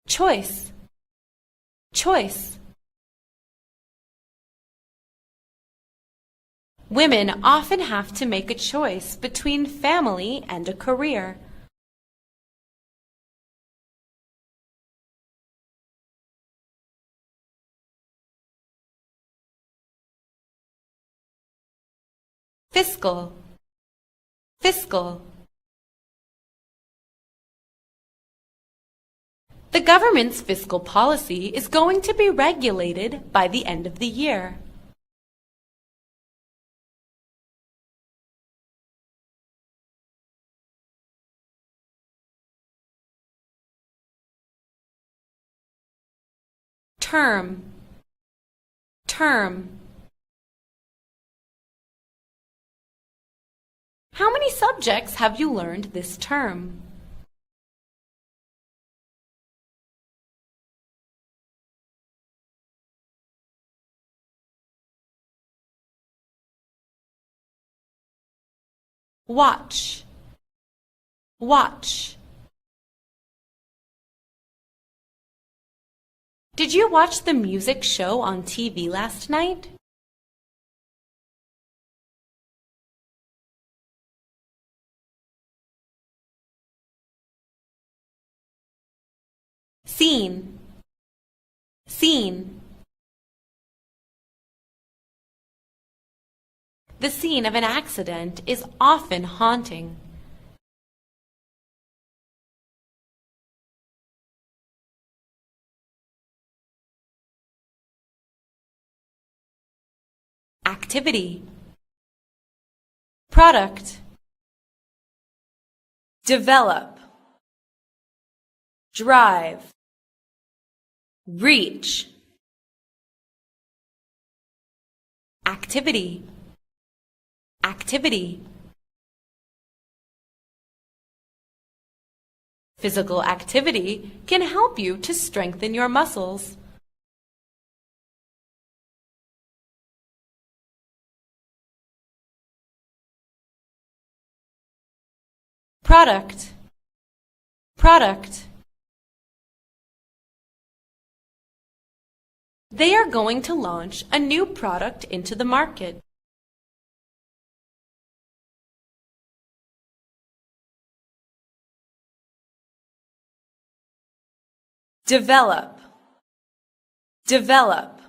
choice, choice. Women often have to make a choice between family and a career. Fiscal, fiscal. The government's fiscal policy is going to be regulated by the end of the year. term, term. How many subjects have you learned this term? Watch, watch. Did you watch the music show on TV last night? Scene, scene. The scene of an accident is often haunting. Activity, product, develop, drive, reach. Activity, activity. Physical activity can help you to strengthen your muscles. Product, product. They are going to launch a new product into the market. Develop, develop.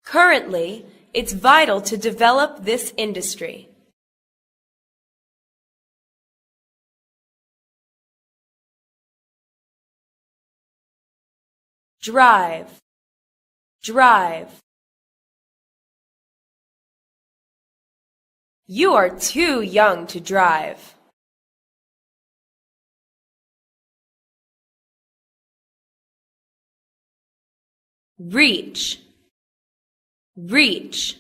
Currently, it's vital to develop this industry. Drive, drive. You are too young to drive. Reach, reach.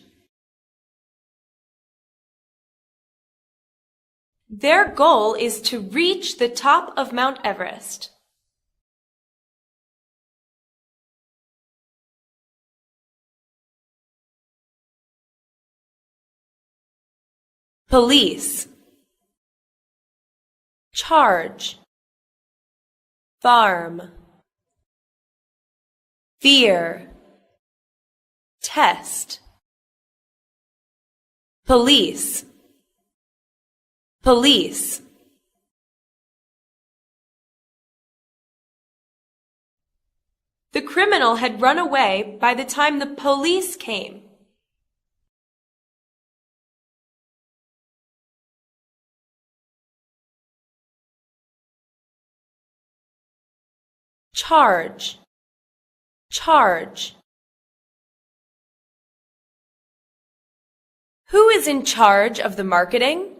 Their goal is to reach the top of Mount Everest. Police, charge, farm, fear, test, police, police. The criminal had run away by the time the police came. Charge, charge. Who is in charge of the marketing?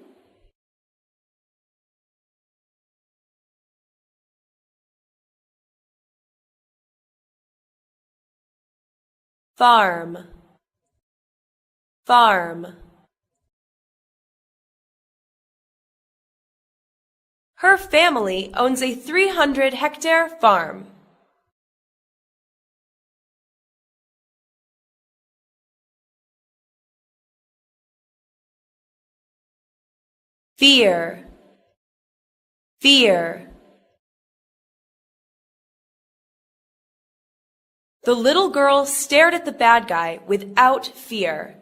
Farm, farm. Her family owns a 300-hectare farm. Fear, fear. The little girl stared at the bad guy without fear.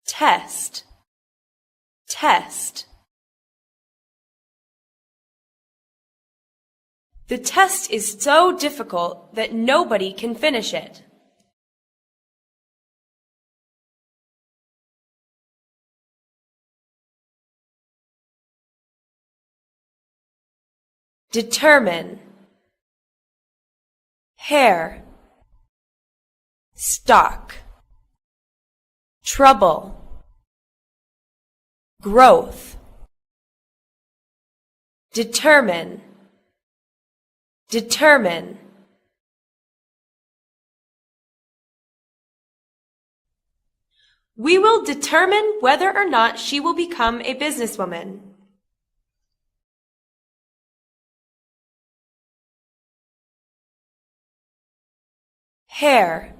Test, test. The test is so difficult that nobody can finish it. Determine, hair, stock. trouble, growth, determine, determine. We will determine whether or not she will become a businesswoman. Hair,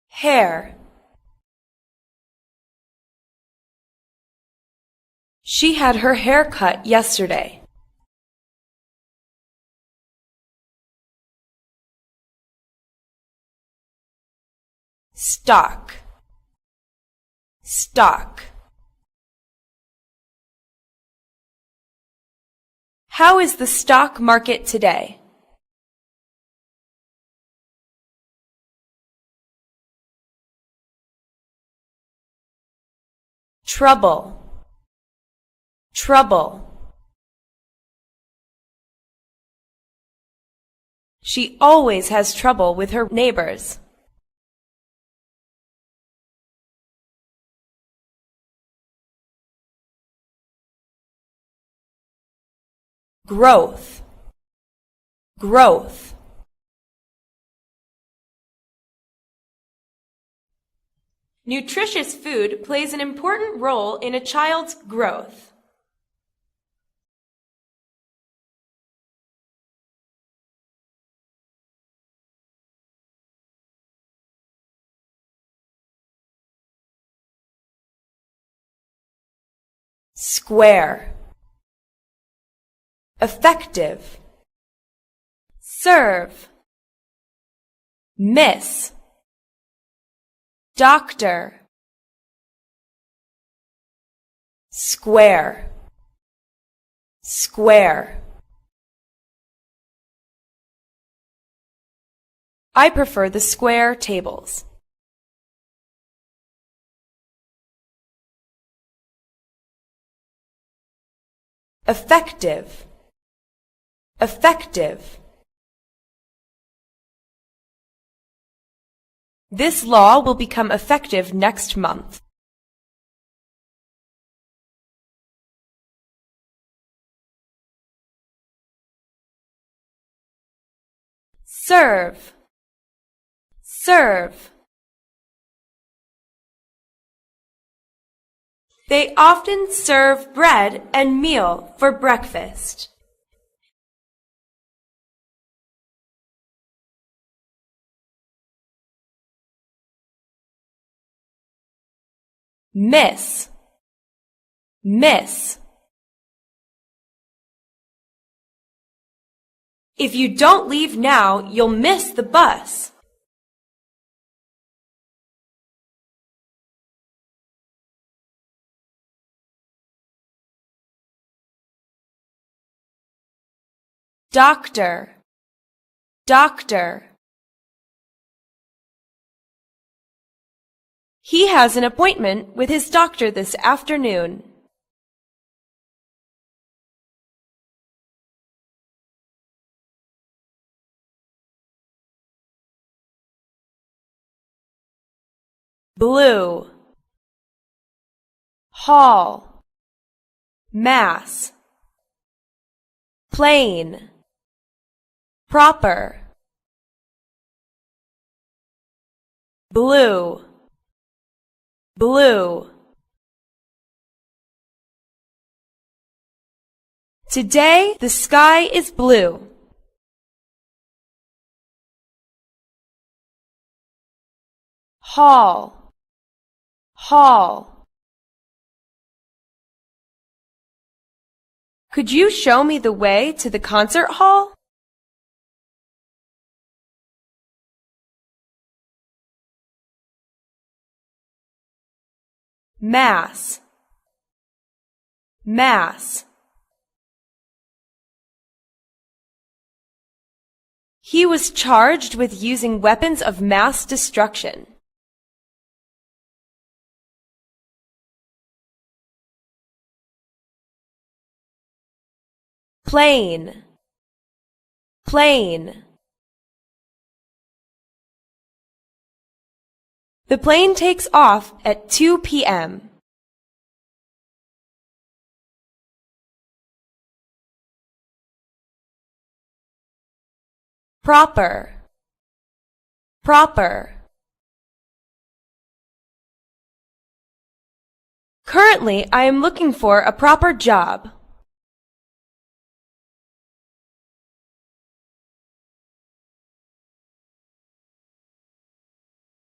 hair. She had her hair cut yesterday. Stock, stock. How is the stock market today? Trouble, trouble. She always has trouble with her neighbors. Growth, growth. Nutritious food plays an important role in a child's growth. Square, effective, serve, miss, doctor, square, square. I prefer the square tables. Effective, effective. This law will become effective next month. Serve, serve. They often serve bread and meal for breakfast. Miss, miss. If you don't leave now, you'll miss the bus. Doctor, doctor. He has an appointment with his doctor this afternoon. Blue, hall, mass, plain, proper, blue, blue. Today the sky is blue. Hall, hall. Could you show me the way to the concert hall? Mass, mass. He was charged with using weapons of mass destruction. Plain, plain. The plane takes off at 2 p.m. Proper. Proper. Currently, I am looking for a proper job.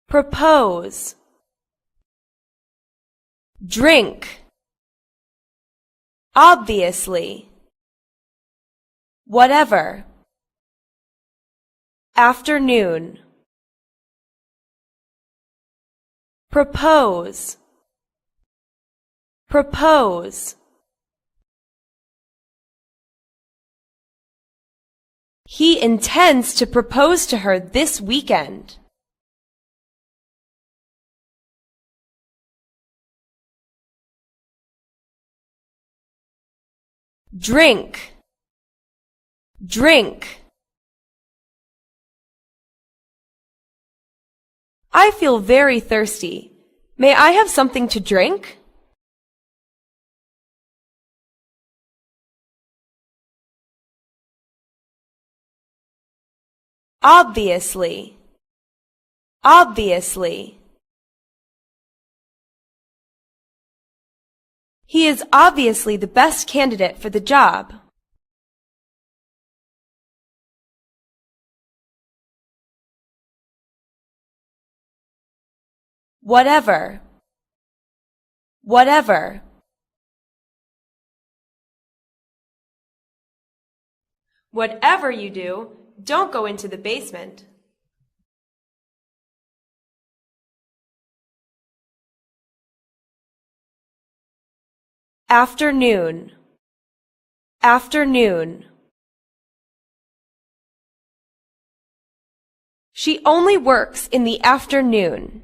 Propose. Drink. Obviously. Whatever. Afternoon. Propose. Propose. He intends to propose to her this weekend. Drink. Drink. I feel very thirsty. May I have something to drink? Obviously. Obviously. He is obviously the best candidate for the job. Whatever. Whatever. Whatever you do, don't go into the basement. Afternoon. Afternoon. She only works in the afternoon.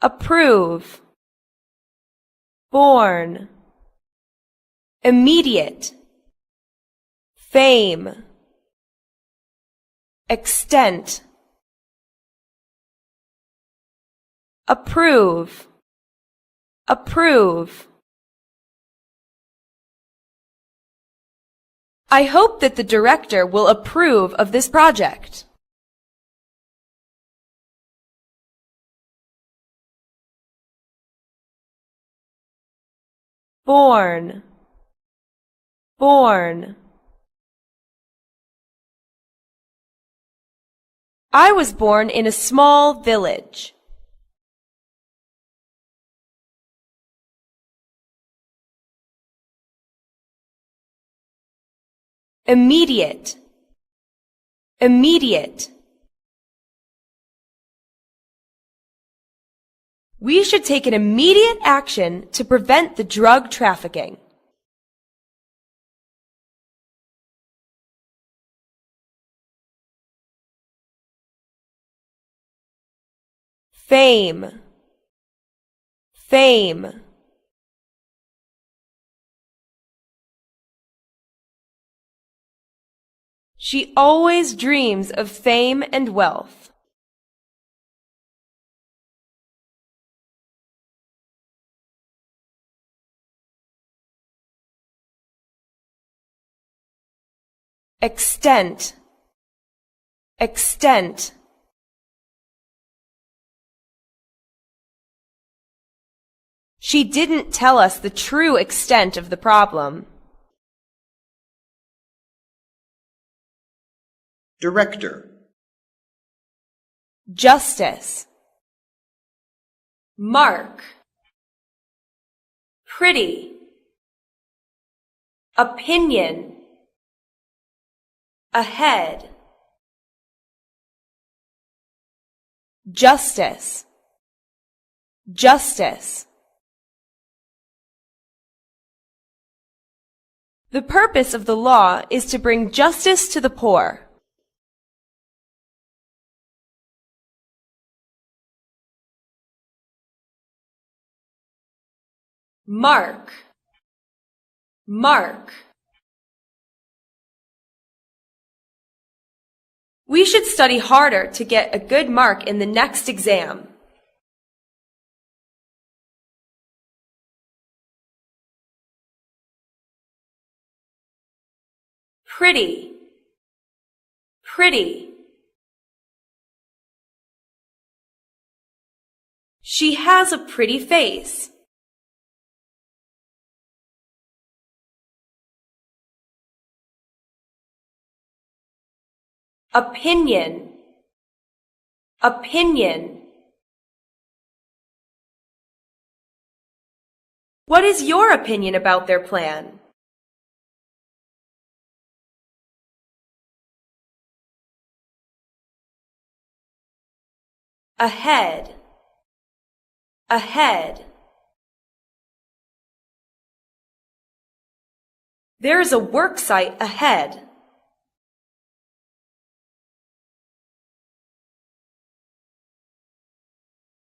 Approve. Born. Immediate. Fame. Extent. Approve. Approve. I hope that the director will approve of this project. Born. Born. I was born in a small village. Immediate. Immediate. We should take an immediate action to prevent the drug trafficking. Fame. Fame. She always dreams of fame and wealth. Extent. Extent. She didn't tell us the true extent of the problem. Director. Justice. Mark. Pretty. Opinion. Ahead. Justice. Justice. The purpose of the law is to bring justice to the poor. Mark. Mark. We should study harder to get a good mark in the next exam. Pretty. Pretty. She has a pretty face. Opinion. Opinion. What is your opinion about their plan? Ahead. Ahead. There's a work site ahead.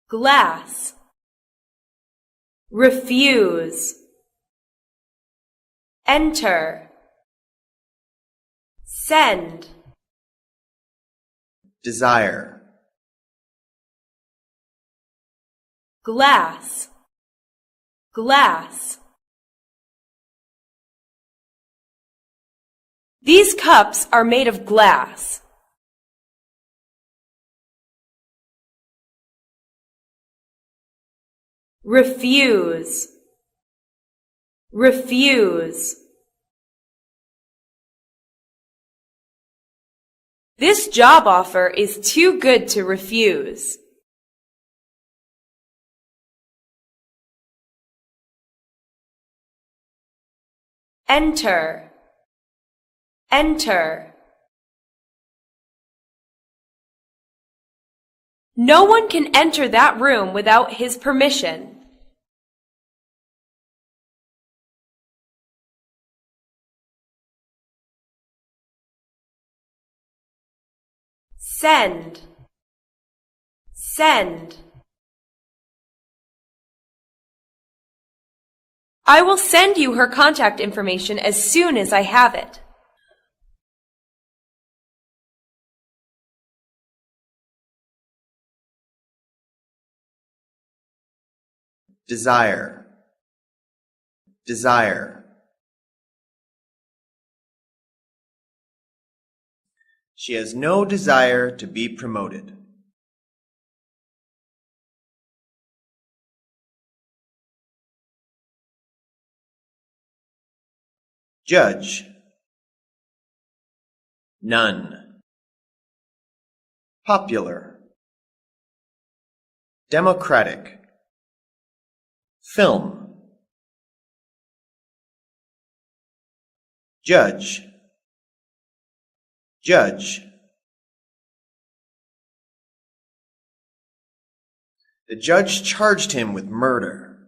Glass. Refuse. Enter. Send. Desire. Glass. Glass. These cups are made of glass. Refuse. Refuse. This job offer is too good to refuse. Enter. Enter. No one can enter that room without his permission. Send. Send. I will send you her contact information as soon as I have it. Desire. Desire. She has no desire to be promoted. Judge. None. Popular. Democratic. Film. Judge. Judge. The judge charged him with murder.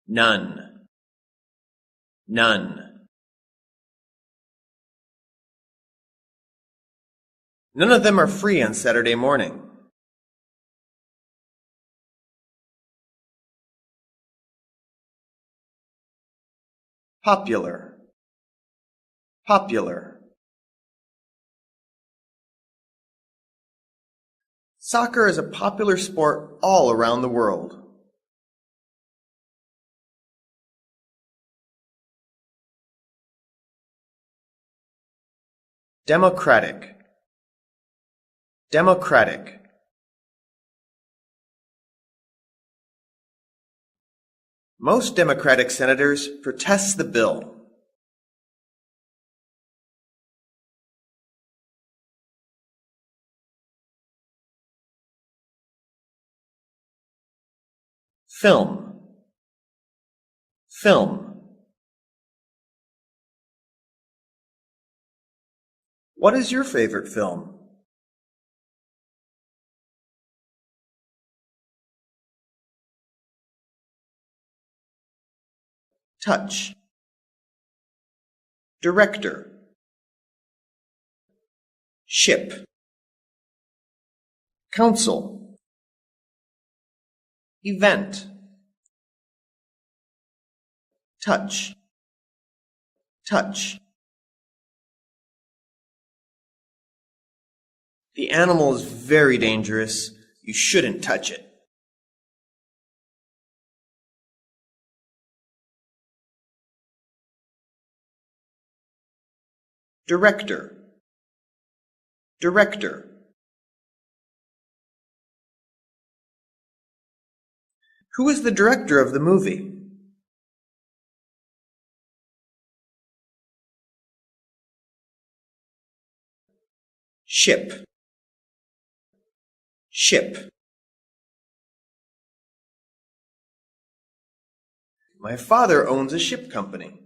None. None. None of them are free on Saturday morning. Popular. Popular. Soccer is a popular sport all around the world. Democratic. Democratic. Most Democratic senators protest the bill. Film. Film. What is your favorite film? Touch. Director. Ship. Council. event, touch, touch. The animal is very dangerous. You shouldn't touch it. Director, director. Who is the director of the movie? Ship, ship. My father owns a ship company.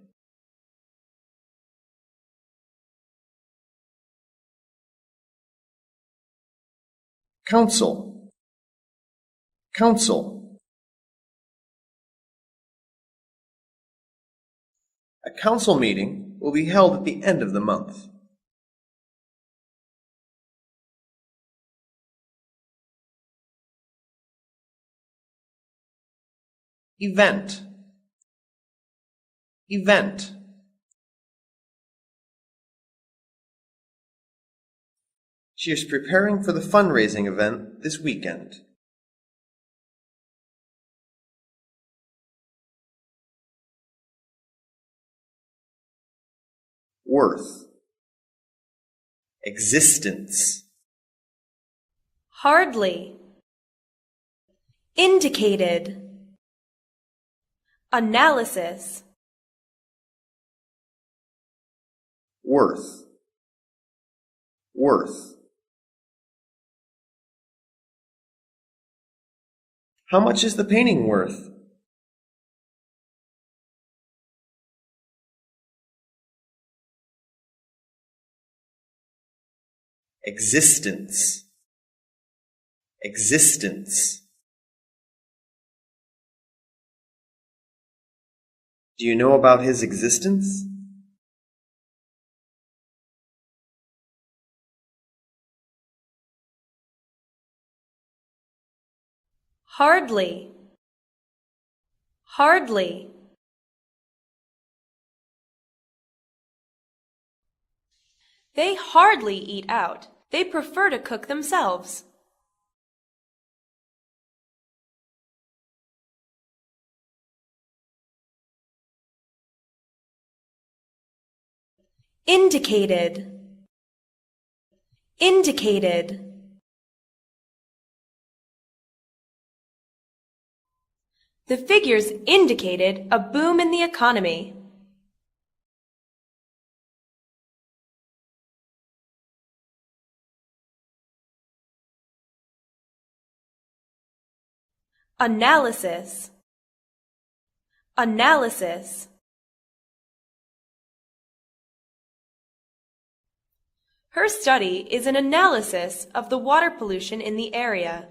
Council, council. A council meeting will be held at the end of the month. Event, event. She is preparing for the fundraising event this weekend. Worth, existence. Hardly. Indicated. Analysis. Worth, worth. How much is the painting worth? Existence, existence. Do you know about his existence? Hardly. Hardly. They hardly eat out. They prefer to cook themselves. Indicated. Indicated. The figures indicated a boom in the economy. Analysis. Analysis. Her study is an analysis of the water pollution in the area.